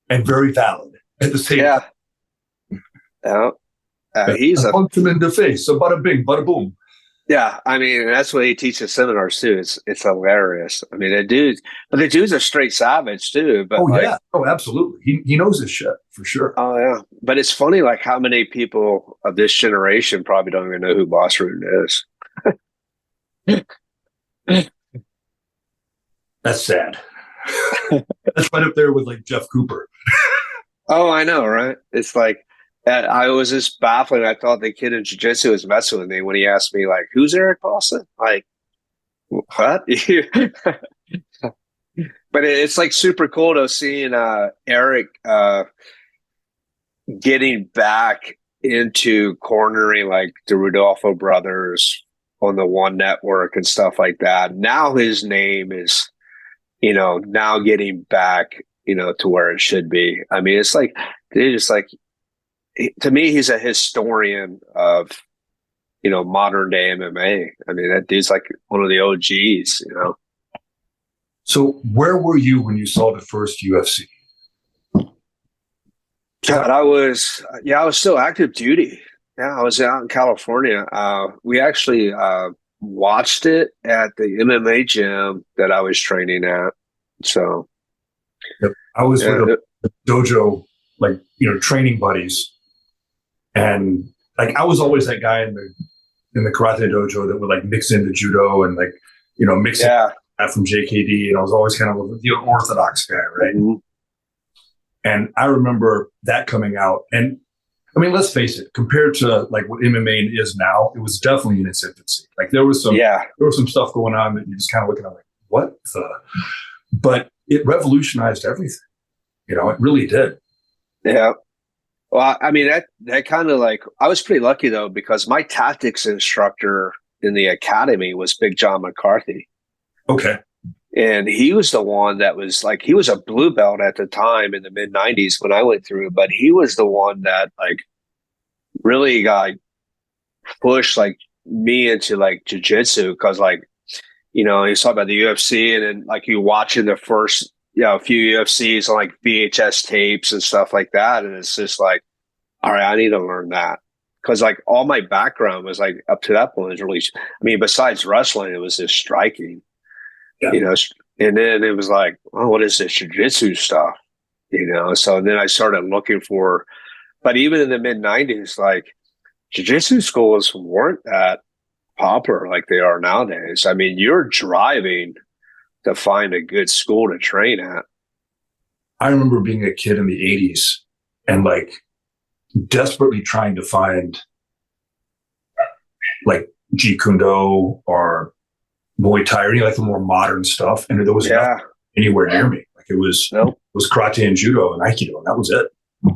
and very valid at the same time. He's punched him in the face. So bada bing, bada boom. Yeah, I mean, that's what he teaches seminars too. It's hilarious. I mean, the dude's a straight savage too. But absolutely, he knows his shit for sure. Oh yeah, but it's funny like how many people of this generation probably don't even know who Boss Root is. That's sad. That's right up there with like Jeff Cooper. Oh, I know, right? It's like I was just baffling. I thought the kid in jiu-jitsu was messing with me when he asked me, like, who's Eric Paulson? Like, what? But it's like super cool to seeing Eric getting back into cornering like the Rodolfo brothers on the One Network and stuff like that. Now his name is, now getting back, to where it should be. I mean, it's like, it's like, to me, he's a historian of, modern day MMA. I mean, that dude's like one of the OGs, So where were you when you saw the first UFC? God, I was still active duty. Yeah, I was out in California. We actually watched it at the MMA gym that I was training at. So I was with a dojo, like, training buddies. And like, I was always that guy in the karate dojo that would like mix into judo and like, mix it from JKD. And I was always kind of the orthodox guy. Right. Mm-hmm. And I remember that coming out. And I mean, let's face it, compared to like what MMA is now, it was definitely in its infancy. Like there was some stuff going on that you just kind of looking at like, what the? But it revolutionized everything. It really did. Yeah. Well, I mean, that kind of like, I was pretty lucky though, because my tactics instructor in the academy was Big John McCarthy. Okay. And he was the one that was like, he was a blue belt at the time in the mid 90s when I went through, but he was the one that like really got pushed like me into like jiu-jitsu. Cause like, he was talking about the UFC and then like you watching the first, a few UFCs on like VHS tapes and stuff like that. And it's just like, all right, I need to learn that. Cause like all my background was like up to that point was really, I mean, besides wrestling, it was just striking. Yeah. And then it was like, oh, what is this jiu-jitsu stuff? So then I started looking for, but even in the mid-90s, like jiu-jitsu schools weren't that popular like they are nowadays. I mean, you're driving to find a good school to train at. I remember being a kid in the 80s and like desperately trying to find like Jeet Kune Do or Muay Thai or any like the more modern stuff. And there was nothing anywhere near me. Like it was karate and judo and aikido, and that was it.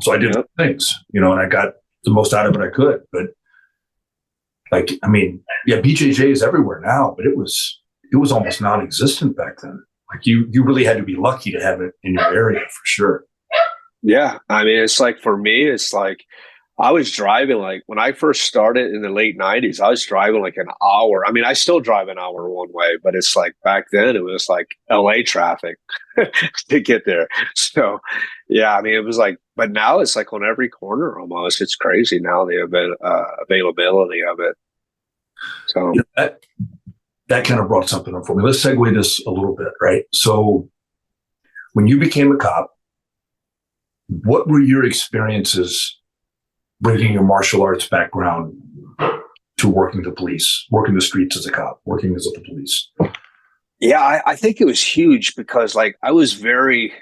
So I did things, and I got the most out of it I could. But like, I mean, yeah, BJJ is everywhere now, but it was almost non-existent back then. Like you really had to be lucky to have it in your area for sure. Yeah. I mean, it's like, for me, it's like, I was driving, like when I first started in the late 90s, I was driving like an hour. I mean, I still drive an hour one way, but it's like back then it was like LA traffic to get there. So, yeah, I mean, it was like, but now it's like on every corner almost. It's crazy now, the availability of it. So that kind of brought something up for me. Let's segue this a little bit, right? So when you became a cop, what were your experiences bringing your martial arts background to working the police, working the streets as a cop, working as the police? Yeah, I think it was huge because like I was very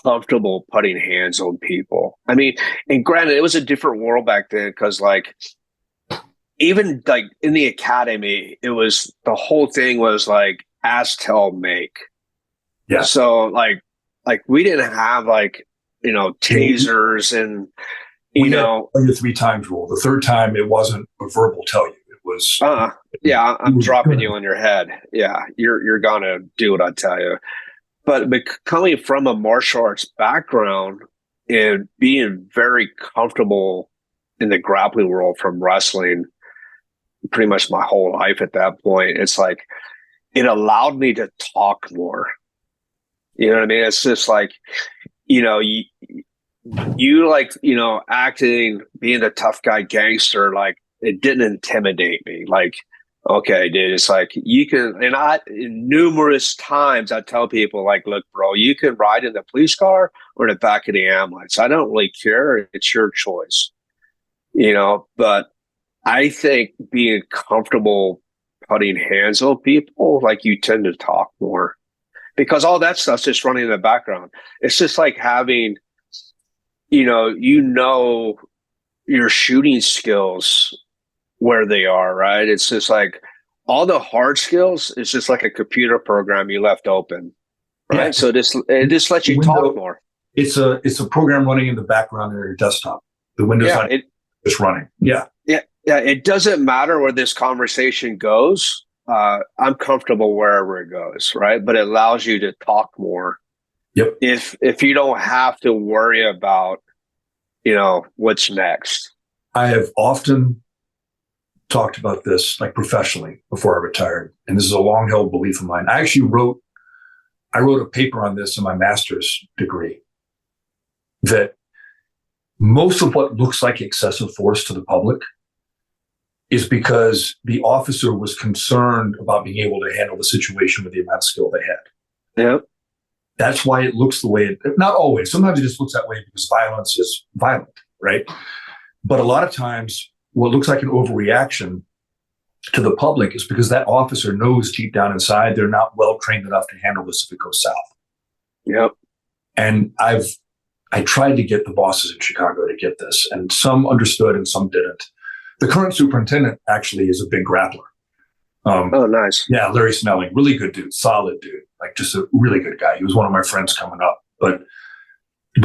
comfortable putting hands on people. I mean, and granted, it was a different world back then because like even like in the academy, it was, the whole thing was like ask, tell, make. Yeah. So like we didn't have like, tasers and, had the 3 times rule. The third time, it wasn't a verbal tell you. It was, yeah, I'm dropping you on your head. Yeah. You're going to do what I tell you. But coming from a martial arts background and being very comfortable in the grappling world from wrestling pretty much my whole life at that point, it's like it allowed me to talk more. You know what I mean? It's just like, you like, acting, being the tough guy gangster, like it didn't intimidate me. Like, okay, dude, it's like you can, and numerous times I tell people like, look, bro, you can ride in the police car or in the back of the ambulance. I don't really care. It's your choice, but I think being comfortable putting hands on people, like you tend to talk more because all that stuff's just running in the background. It's just like having, your shooting skills where they are, right? It's just like all the hard skills is just like a computer program you left open, right? Yeah. So it just lets you talk more. It's a program running in the background on your desktop. The Windows just running. Yeah. Yeah. Yeah. It doesn't matter where this conversation goes. I'm comfortable wherever it goes, right? But it allows you to talk more. Yep. If you don't have to worry about, what's next. I have often talked about this like professionally before I retired, and this is a long held belief of mine. I wrote a paper on this in my master's degree, that most of what looks like excessive force to the public is because the officer was concerned about being able to handle the situation with the amount of skill they had. Yep. That's why it looks the way it, not always. Sometimes it just looks that way because violence is violent, right? But a lot of times what looks like an overreaction to the public is because that officer knows deep down inside they're not well trained enough to handle this if it goes south. Yep. And I tried to get the bosses in Chicago to get this, and some understood and some didn't. The current superintendent actually is a big grappler. Oh, nice. Yeah, Larry Snelling, really good dude, solid dude, like just a really good guy. He was one of my friends coming up. But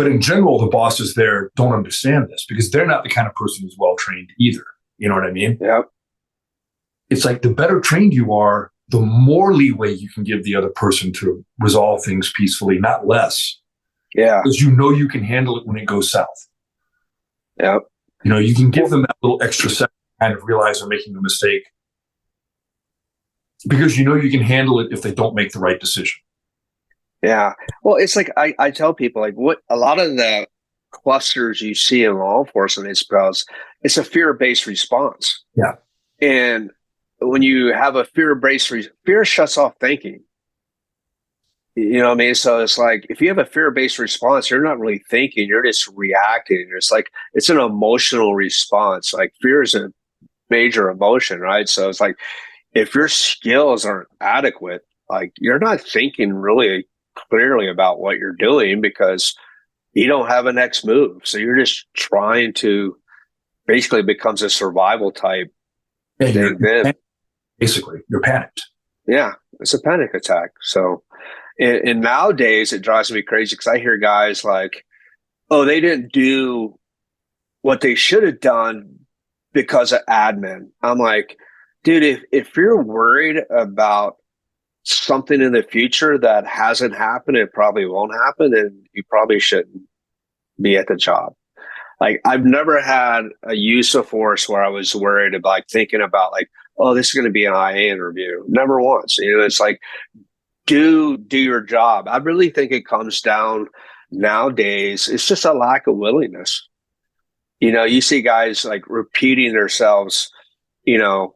in general, the bosses there don't understand this because they're not the kind of person who's well trained either. You know what I mean? Yep. It's like the better trained you are, the more leeway you can give the other person to resolve things peacefully, not less. Yeah. Because you can handle it when it goes south. Yep. You can give them that little extra second to kind of realize they're making a mistake. Because you can handle it if they don't make the right decision. Yeah. Well, it's like I tell people, like, what a lot of the clusters you see in law enforcement is because it's a fear-based response. Yeah. And when you have a fear shuts off thinking. You know what I mean? So it's like, if you have a fear-based response, you're not really thinking, you're just reacting. It's like, it's an emotional response. Like fear is a major emotion, right? So it's like, if your skills aren't adequate, like you're not thinking really clearly about what you're doing because you don't have a next move. So you're just trying to basically becomes a survival type thing. Then Basically, you're panicked. yeah, it's a panic attack. So and nowadays it drives me crazy because I hear guys like, oh, they didn't do what they should have done because of admin. I'm like, dude, if you're worried about something in the future that hasn't happened, it probably won't happen, and you probably shouldn't be at the job. Like I've never had a use of force where I was worried about like thinking about like, oh, this is going to be an IA interview. Never once. You know, it's like do your job. I really think it comes down nowadays. It's just a lack of willingness. You know, you see guys like repeating themselves, you know,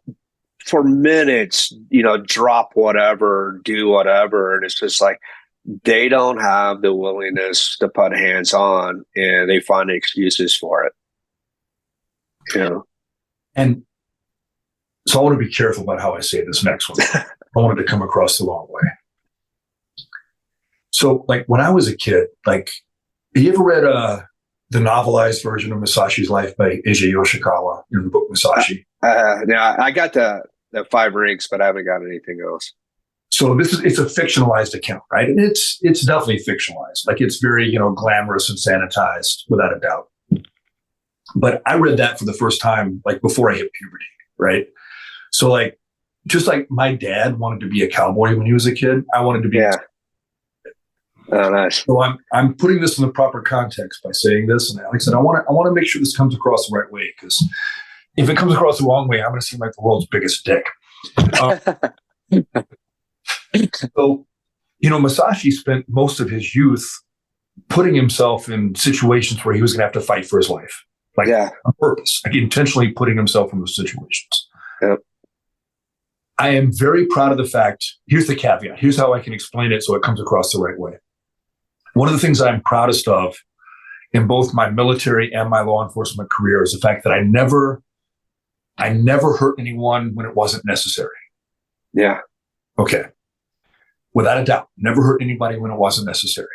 for minutes, you know, drop whatever, do whatever. And it's just like they don't have the willingness to put hands on and they find excuses for it. You know? And so I want to be careful about how I say this next one. I wanted to come across the wrong way. So like when I was a kid, like, have you ever read the novelized version of Masashis Life by Eiji Yoshikawa in the book Masashi? Yeah, I got the 5 rings, but I haven't got anything else. So it's a fictionalized account, right? And it's definitely fictionalized. Like it's very, you know, glamorous and sanitized without a doubt. But I read that for the first time, like before I hit puberty, right? So like, just like my dad wanted to be a cowboy when he was a kid, I wanted to be. Yeah. Oh, nice. So I'm putting this in the proper context by saying this. And Alex said, I want to make sure this comes across the right way, because if it comes across the wrong way, I'm going to seem like the world's biggest dick. So, you know, Masashi spent most of his youth putting himself in situations where he was going to have to fight for his life, like on purpose, like intentionally putting himself in those situations. Yep. I am very proud of the fact. Here's the caveat. Here's how I can explain it so it comes across the right way. One of the things I'm proudest of in both my military and my law enforcement career is the fact that I never hurt anyone when it wasn't necessary. Yeah. Okay. Without a doubt, never hurt anybody when it wasn't necessary.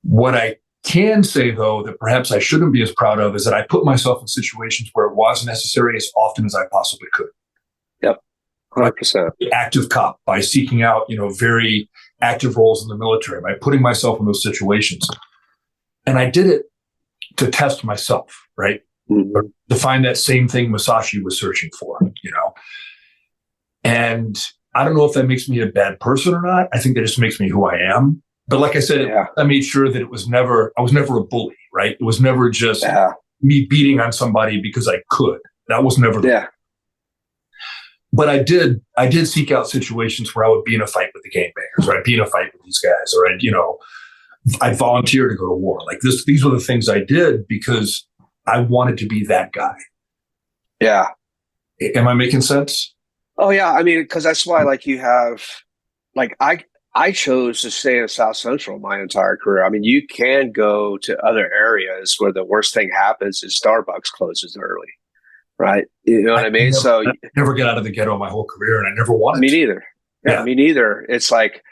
What I can say, though, that perhaps I shouldn't be as proud of is that I put myself in situations where it was necessary as often as I possibly could. Yep. 100%. Active cop by seeking out, you know, very active roles in the military, by putting myself in those situations. And I did it to test myself, right? Mm-hmm. To find that same thing Masashi was searching for, you know? And I don't know if that makes me a bad person or not. I think that just makes me who I am. But like I said, I made sure that I was never a bully, right? It was never just me beating on somebody because I could. That was never But I did seek out situations where I would be in a fight with the gangbangers, or I'd be in a fight with these guys, or I'd volunteer to go to war. Like this, these were the things I did because I wanted to be that guy. Yeah. Am I making sense? Oh yeah. I mean, because that's why like you have, like I chose to stay in South Central my entire career. I mean, you can go to other areas where the worst thing happens is Starbucks closes early. Right. You know what I mean? I never get out of the ghetto my whole career, and I never wanted to. Me neither. Yeah, me neither. It's like,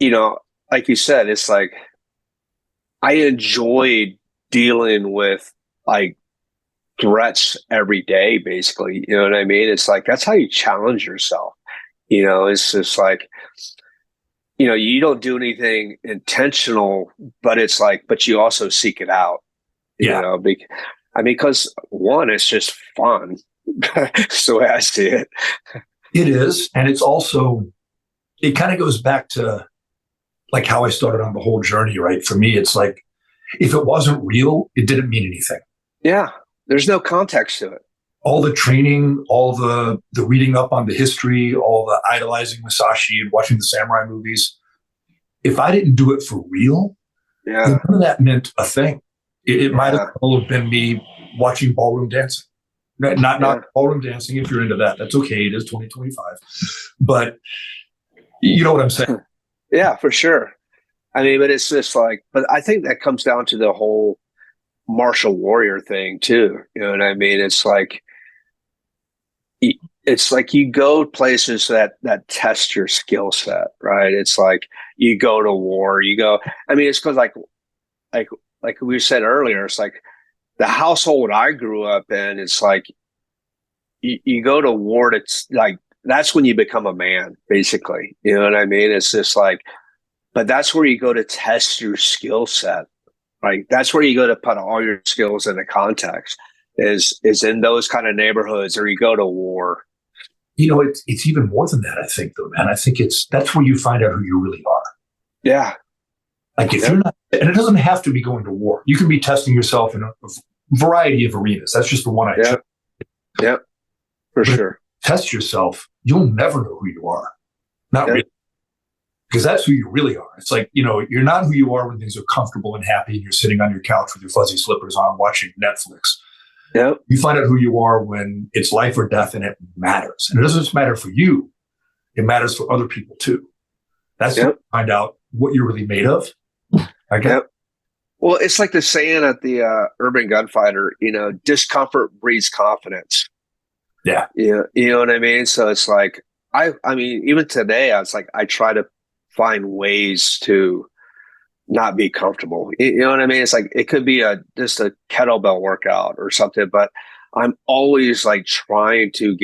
you know, like you said, it's like I enjoyed dealing with like threats every day, basically. You know what I mean? It's like, that's how you challenge yourself. You know, it's just like, you know, you don't do anything intentional, but it's like, but you also seek it out. You know, because one, it's just fun. That's the way I see it. It is. And it's also, it kind of goes back to like how I started on the whole journey, right? For me, it's like, if it wasn't real, it didn't mean anything. Yeah. There's no context to it. All the training, all the reading up on the history, all the idolizing Masashi and watching the samurai movies. If I didn't do it for real, none of that meant a thing. It might have been me watching ballroom dancing. Not ballroom dancing, if you're into that. That's okay. It is 2025. But you know what I'm saying? Yeah, for sure. I mean, but it's just like, but I think that comes down to the whole martial warrior thing too. You know what I mean? It's like you go places that test your skill set, right? It's like you go to war, you go. I mean, it's because like like we said earlier, it's like the household I grew up in. It's like you go to war. It's like that's when you become a man, basically. You know what I mean? It's just like, but that's where you go to test your skill set. Right? That's where you go to put all your skills into context. Is in those kind of neighborhoods, or you go to war. You know, it's even more than that, I think, though, man. I think that's where you find out who you really are. Yeah. Like if you're not, and it doesn't have to be going to war. You can be testing yourself in a variety of arenas. That's just the one I chose. Yep. For sure. Test yourself, you'll never know who you are. Not really. Because that's who you really are. It's like, you know, you're not who you are when things are comfortable and happy and you're sitting on your couch with your fuzzy slippers on watching Netflix. Yep. You find out who you are when it's life or death and it matters. And it doesn't just matter for you. It matters for other people too. That's to find out what you're really made of. Well, it's like the saying at the Urban Gunfighter, you know, discomfort breeds confidence. Yeah. You know what I mean? So it's like, I mean, even today, I try to find ways to not be comfortable. You know what I mean? It's like, it could be just a kettlebell workout or something, but I'm always like trying to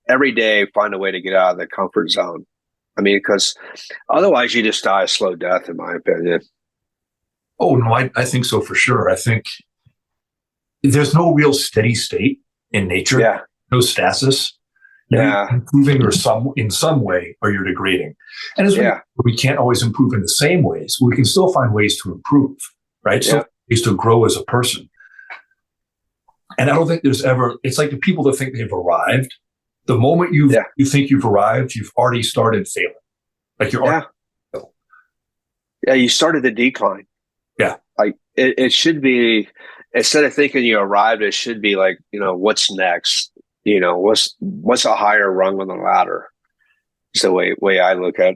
every day, find a way to get out of the comfort zone. I mean, because otherwise you just die a slow death, in my opinion. Oh, no, I think so for sure. I think there's no real steady state in nature. Yeah. No stasis. You're improving in some way, or you're degrading. And as we can't always improve in the same ways, we can still find ways to improve, right? So ways to grow as a person. And I don't think it's like the people that think they've arrived. The moment you think you've arrived, you've already started failing. Like you're already failing. Yeah, you started the decline. Yeah. Like it should be, instead of thinking you arrived, it should be like, you know, what's next? You know, what's a higher rung on the ladder? It's the way I look at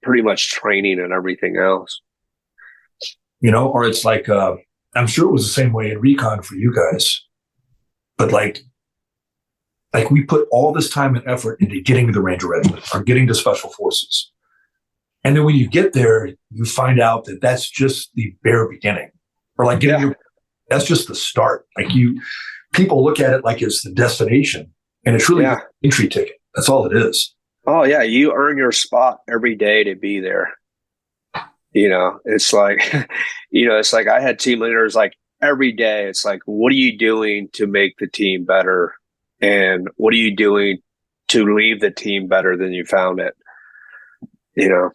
pretty much training and everything else. You know, or it's like, I'm sure it was the same way in recon for you guys, but like we put all this time and effort into getting to the Ranger Regiment or getting to Special Forces. And then when you get there, you find out that that's just the bare beginning, or like that's just the start. Like people look at it like it's the destination, and it's really an entry ticket. That's all it is. Oh yeah. You earn your spot every day to be there. You know, it's like, it's like I had team leaders like every day. It's like, what are you doing to make the team better? And what are you doing to leave the team better than you found it? You know,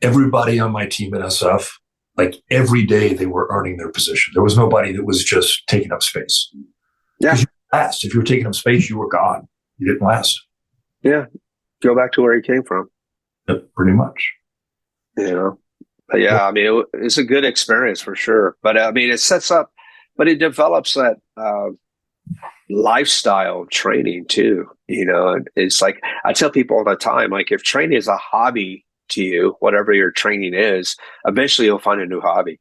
everybody on my team at SF, like every day they were earning their position. There was nobody that was just taking up space. Yeah. You last. If you were taking up space, you were gone. You didn't last. Yeah. Go back to where you came from. Yep, pretty much. You know, but I mean, it's a good experience for sure. But I mean, it develops that lifestyle training too. You know, and it's like, I tell people all the time, like if training is a hobby to you, whatever your training is, eventually you'll find a new hobby. It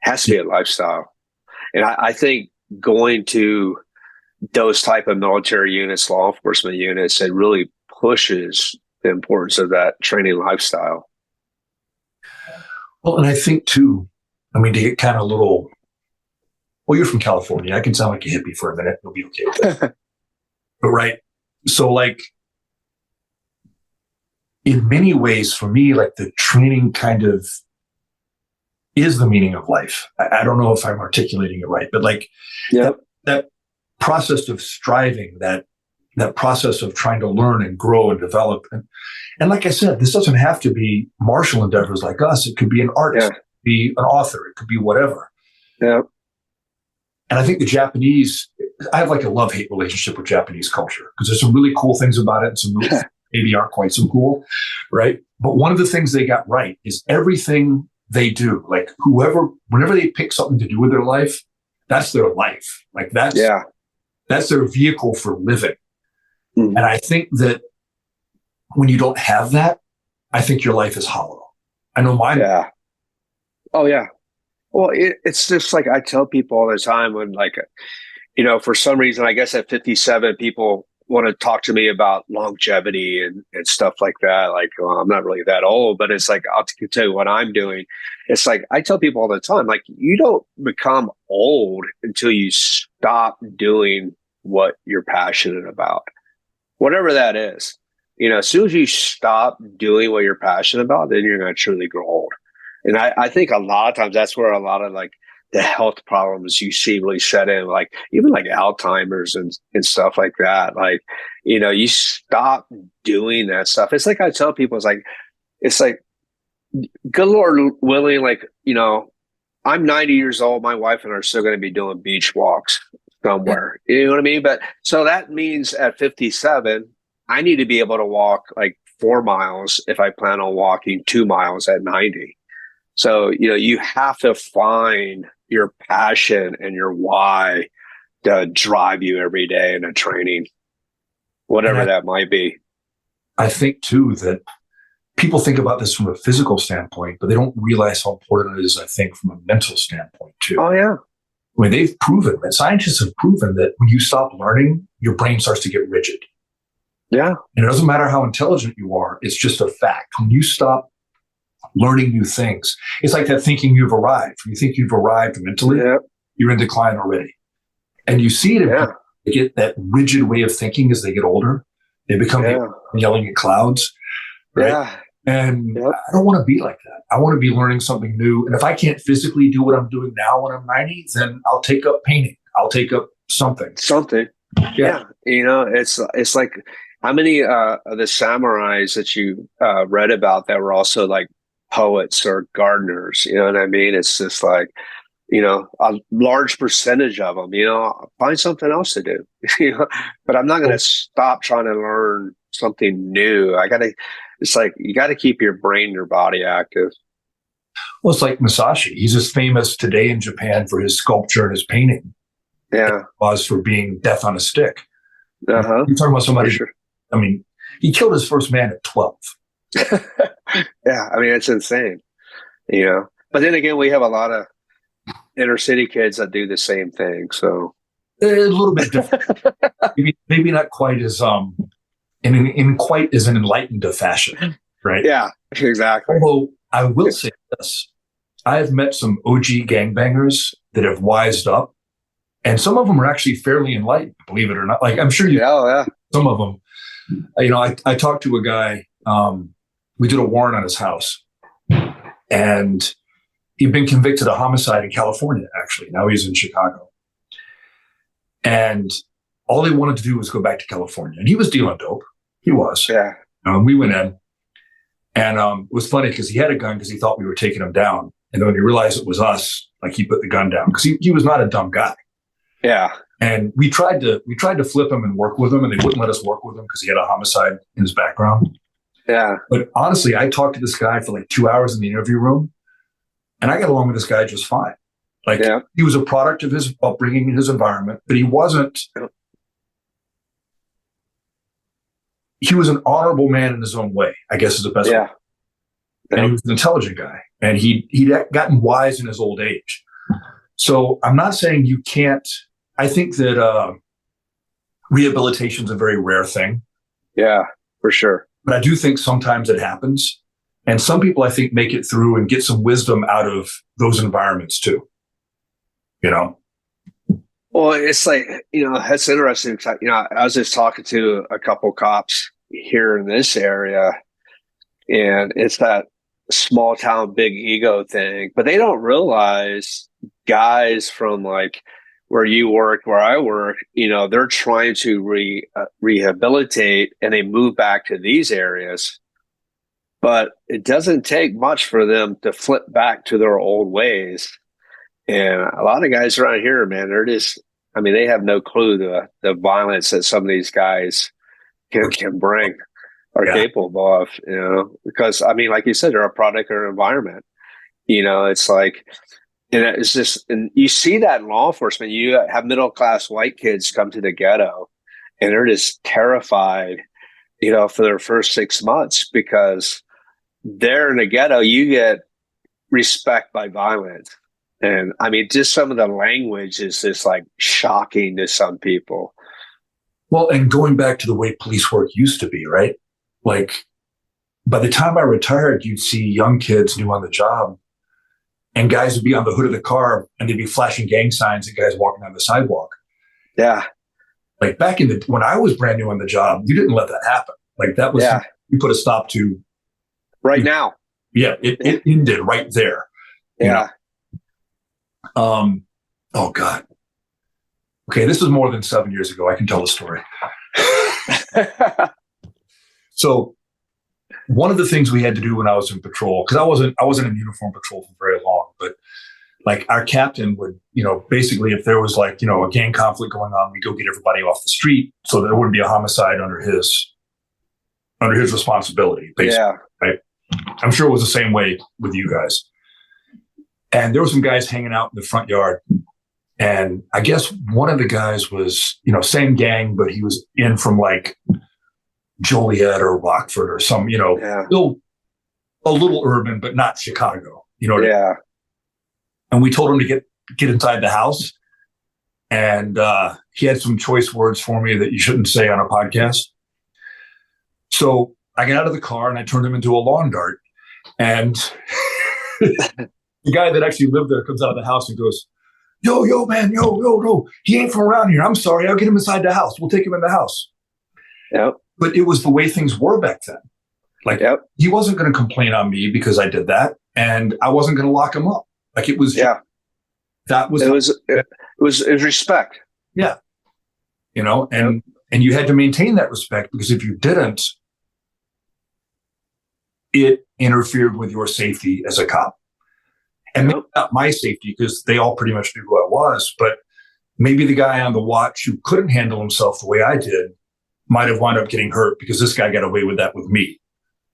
has to be a lifestyle. And I think going to those type of military units, law enforcement units, it really pushes the importance of that training lifestyle. Well, and I think too, I mean, to get kind of a little, well, you're from California. I can sound like a hippie for a minute. You'll be okay with that. But right. So like, in many ways for me, like the training kind of is the meaning of life. I don't know if I'm articulating it right, but like that process of striving, that process of trying to learn and grow and develop. And like I said, this doesn't have to be martial endeavors like us. It could be an artist, it could be an author, it could be whatever. Yeah. And I think the Japanese, I have like a love-hate relationship with Japanese culture because there's some really cool things about it and some really maybe aren't quite so cool, right? But one of the things they got right is everything they do, like whenever they pick something to do with their life, that's their life. Like that's their vehicle for living. Mm. And I think that when you don't have that, I think your life is hollow. I know mine. Yeah. Oh yeah. Well, it's just like I tell people all the time when like, for some reason, I guess at 57, people want to talk to me about longevity and stuff like that. Like, well, I'm not really that old, but it's like, I'll tell you what I'm doing. It's like, I tell people all the time, like, you don't become old until you stop doing what you're passionate about, whatever that is. As soon as you stop doing what you're passionate about, then you're going to truly grow old. And I think a lot of times that's where a lot of like the health problems you see really set in, like even like Alzheimer's and stuff like that. Like, you stop doing that stuff. It's like I tell people, it's like, good Lord willing, like, I'm 90 years old. My wife and I are still going to be doing beach walks somewhere. You know what I mean? But so that means at 57, I need to be able to walk like 4 miles if I plan on walking 2 miles at 90. So, you have to find your passion and your why to drive you every day in a training, whatever that might be. I think too that people think about this from a physical standpoint, but they don't realize how important it is, I think, from a mental standpoint too. Oh, yeah. I mean, they've proven that scientists have proven that when you stop learning, your brain starts to get rigid. Yeah. And it doesn't matter how intelligent you are. It's just a fact. When you stop learning new things, it's like that thinking you've arrived. When you think you've arrived mentally, you're in decline already. And you see it in people, they get that rigid way of thinking as they get older. They become yelling at clouds. Right? Yeah. And I don't want to be like that. I want to be learning something new. And if I can't physically do what I'm doing now when I'm 90, then I'll take up painting. I'll take up something. Yeah. It's like how many of the samurais that you read about that were also like poets or gardeners, you know what I mean? It's just like, a large percentage of them, find something else to do, but I'm not going to stop trying to learn something new. It's like, you got to keep your brain, your body active. Well, it's like Masashi. He's as famous today in Japan for his sculpture and his painting. Yeah. Was for being death on a stick. Uh-huh. You're talking about somebody, sure. I mean, he killed his first man at 12. Yeah. I mean, it's insane, but then again, we have a lot of inner city kids that do the same thing. So a little bit different, maybe not quite as, in quite as an enlightened a fashion. Right. Yeah, exactly. Although I will say this, I have met some OG gangbangers that have wised up, and some of them are actually fairly enlightened, believe it or not. Like, I'm sure some of them, I talked to a guy, we did a warrant on his house, and he'd been convicted of homicide in California, actually. Now he's in Chicago. And all they wanted to do was go back to California. And he was dealing dope. He was. Yeah. We went in. And it was funny because he had a gun because he thought we were taking him down. And then when he realized it was us, like, he put the gun down because he was not a dumb guy. Yeah. And we tried to flip him and work with him, and they wouldn't let us work with him because he had a homicide in his background. Yeah. But honestly, I talked to this guy for like 2 hours in the interview room, and I got along with this guy just fine. Like, he was a product of his upbringing and his environment, but he wasn't. He was an honorable man in his own way, I guess is the best way. And he was an intelligent guy, and he'd gotten wise in his old age. So I'm not saying you can't. I think that rehabilitation is a very rare thing. Yeah, for sure. But I do think sometimes it happens. And some people, I think, make it through and get some wisdom out of those environments too. Well, it's like, that's interesting. I was just talking to a couple cops here in this area, and it's that small town, big ego thing, but they don't realize guys from like where you work, where I work, they're trying to rehabilitate, and they move back to these areas. But it doesn't take much for them to flip back to their old ways. And a lot of guys around here, man, they have no clue the violence that some of these guys can bring or capable of, because, like you said, they're a product of their environment. It's like, and it's just, and you see that in law enforcement. You have middle-class white kids come to the ghetto, and they're just terrified, for their first 6 months because there in the ghetto, you get respect by violence. And I mean, just some of the language is just like shocking to some people. Well, and going back to the way police work used to be, right? Like, by the time I retired, you'd see young kids new on the job, and guys would be on the hood of the car and they'd be flashing gang signs at guys walking on the sidewalk. Yeah. Like back when I was brand new on the job, you didn't let that happen. Like that was, you put a stop to. Right now. Yeah, it ended right there. Yeah. Oh God. Okay, this is more than 7 years ago. I can tell the story. So one of the things we had to do when I was in patrol, because I wasn't in uniform patrol for very long, but like our captain would, basically if there was like, a gang conflict going on, we'd go get everybody off the street so there wouldn't be a homicide under his responsibility, basically. Yeah. Right? I'm sure it was the same way with you guys. And there were some guys hanging out in the front yard. And I guess one of the guys was, same gang, but he was in from like Joliet or Rockford or some, still a little urban, but not Chicago. You know what I mean? And we told him to get inside the house. And he had some choice words for me that you shouldn't say on a podcast. So I got out of the car and I turned him into a lawn dart. And the guy that actually lived there comes out of the house and goes, yo, man, yo. He ain't from around here. I'm sorry. I'll get him inside the house. We'll take him in the house. Yep. But it was the way things were back then. Like, he wasn't going to complain on me because I did that. And I wasn't going to lock him up. Like it was. Yeah. That was. It was respect. Yeah. And you had to maintain that respect because if you didn't, it interfered with your safety as a cop. And maybe not my safety because they all pretty much knew who I was, but maybe the guy on the watch who couldn't handle himself the way I did might have wound up getting hurt because this guy got away with that with me.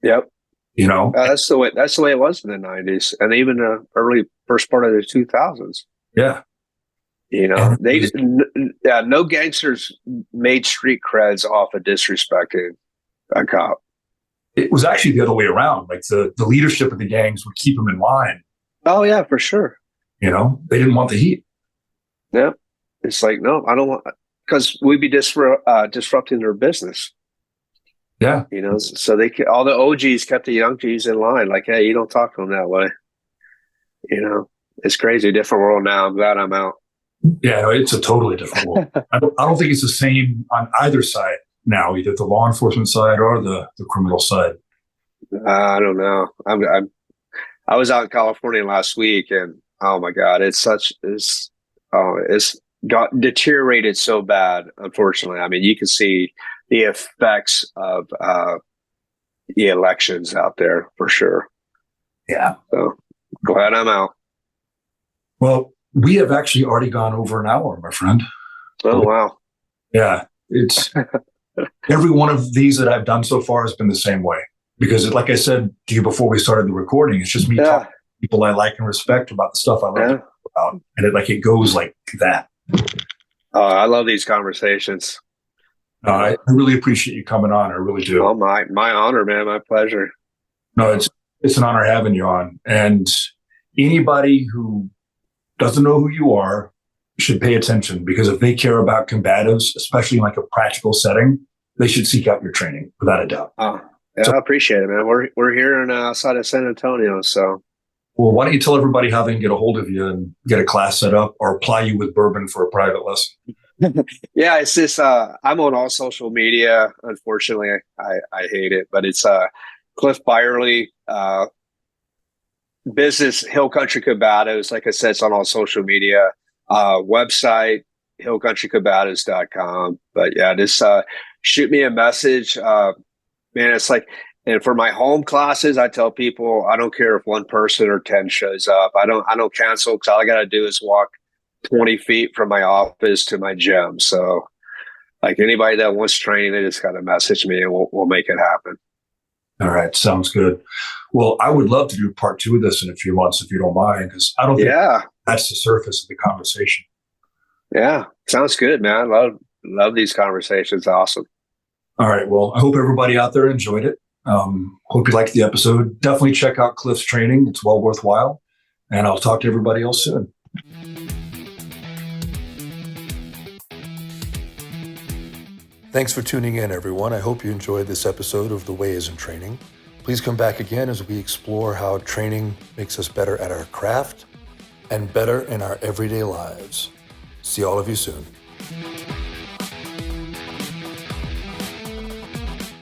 Yep. That's the way it was in the 90s and even the early first part of the 2000s. Yeah. No gangsters made street creds off of disrespecting a cop. It was actually the other way around. Like the leadership of the gangs would keep them in line. Oh yeah, for sure. They didn't want the heat. Yeah. It's like, no, I don't want, because we'd be disrupting their business. Yeah. So all the OGs kept the young G's in line. Like, hey, you don't talk to them that way. It's crazy. Different world now. I'm glad I'm out. Yeah, it's a totally different world. I don't think it's the same on either side now, either the law enforcement side or the criminal side. I don't know. I was out in California last week, and oh my God, it's got deteriorated so bad. Unfortunately, I mean, you can see the effects of the elections out there for sure. Yeah. So glad I'm out. Well, we have actually already gone over an hour, my friend. Oh wow. Yeah, it's every one of these that I've done so far has been the same way. Because like I said to you before we started the recording, it's just me talking to people I like and respect about the stuff I love to talk about. And it goes like that. Oh, I love these conversations. I really appreciate you coming on. I really do. Oh, my honor, man. My pleasure. No, it's an honor having you on. And anybody who doesn't know who you are should pay attention because if they care about combatives, especially in like a practical setting, they should seek out your training without a doubt. Yeah, I appreciate it, man. We're here outside of San Antonio, so. Well, why don't you tell everybody how they can get a hold of you and get a class set up or apply you with bourbon for a private lesson? Yeah, it's just I'm on all social media. Unfortunately, I hate it, but it's Cliff Byerly, business Hill Country Combatives. Like I said, it's on all social media. Website hillcountrycombatives.com. But yeah, just shoot me a message. Man, it's like, and for my home classes, I tell people, I don't care if one person or 10 shows up. I don't cancel because all I got to do is walk 20 feet from my office to my gym. So like anybody that wants training, they just got to message me and we'll make it happen. All right. Sounds good. Well, I would love to do part 2 of this in a few months, if you don't mind, because I don't think that's the surface of the conversation. Yeah. Sounds good, man. Love these conversations. Awesome. All right. Well, I hope everybody out there enjoyed it. Hope you liked the episode. Definitely check out Cliff's training. It's well worthwhile. And I'll talk to everybody else soon. Thanks for tuning in, everyone. I hope you enjoyed this episode of The Way is in Training. Please come back again as we explore how training makes us better at our craft and better in our everyday lives. See all of you soon.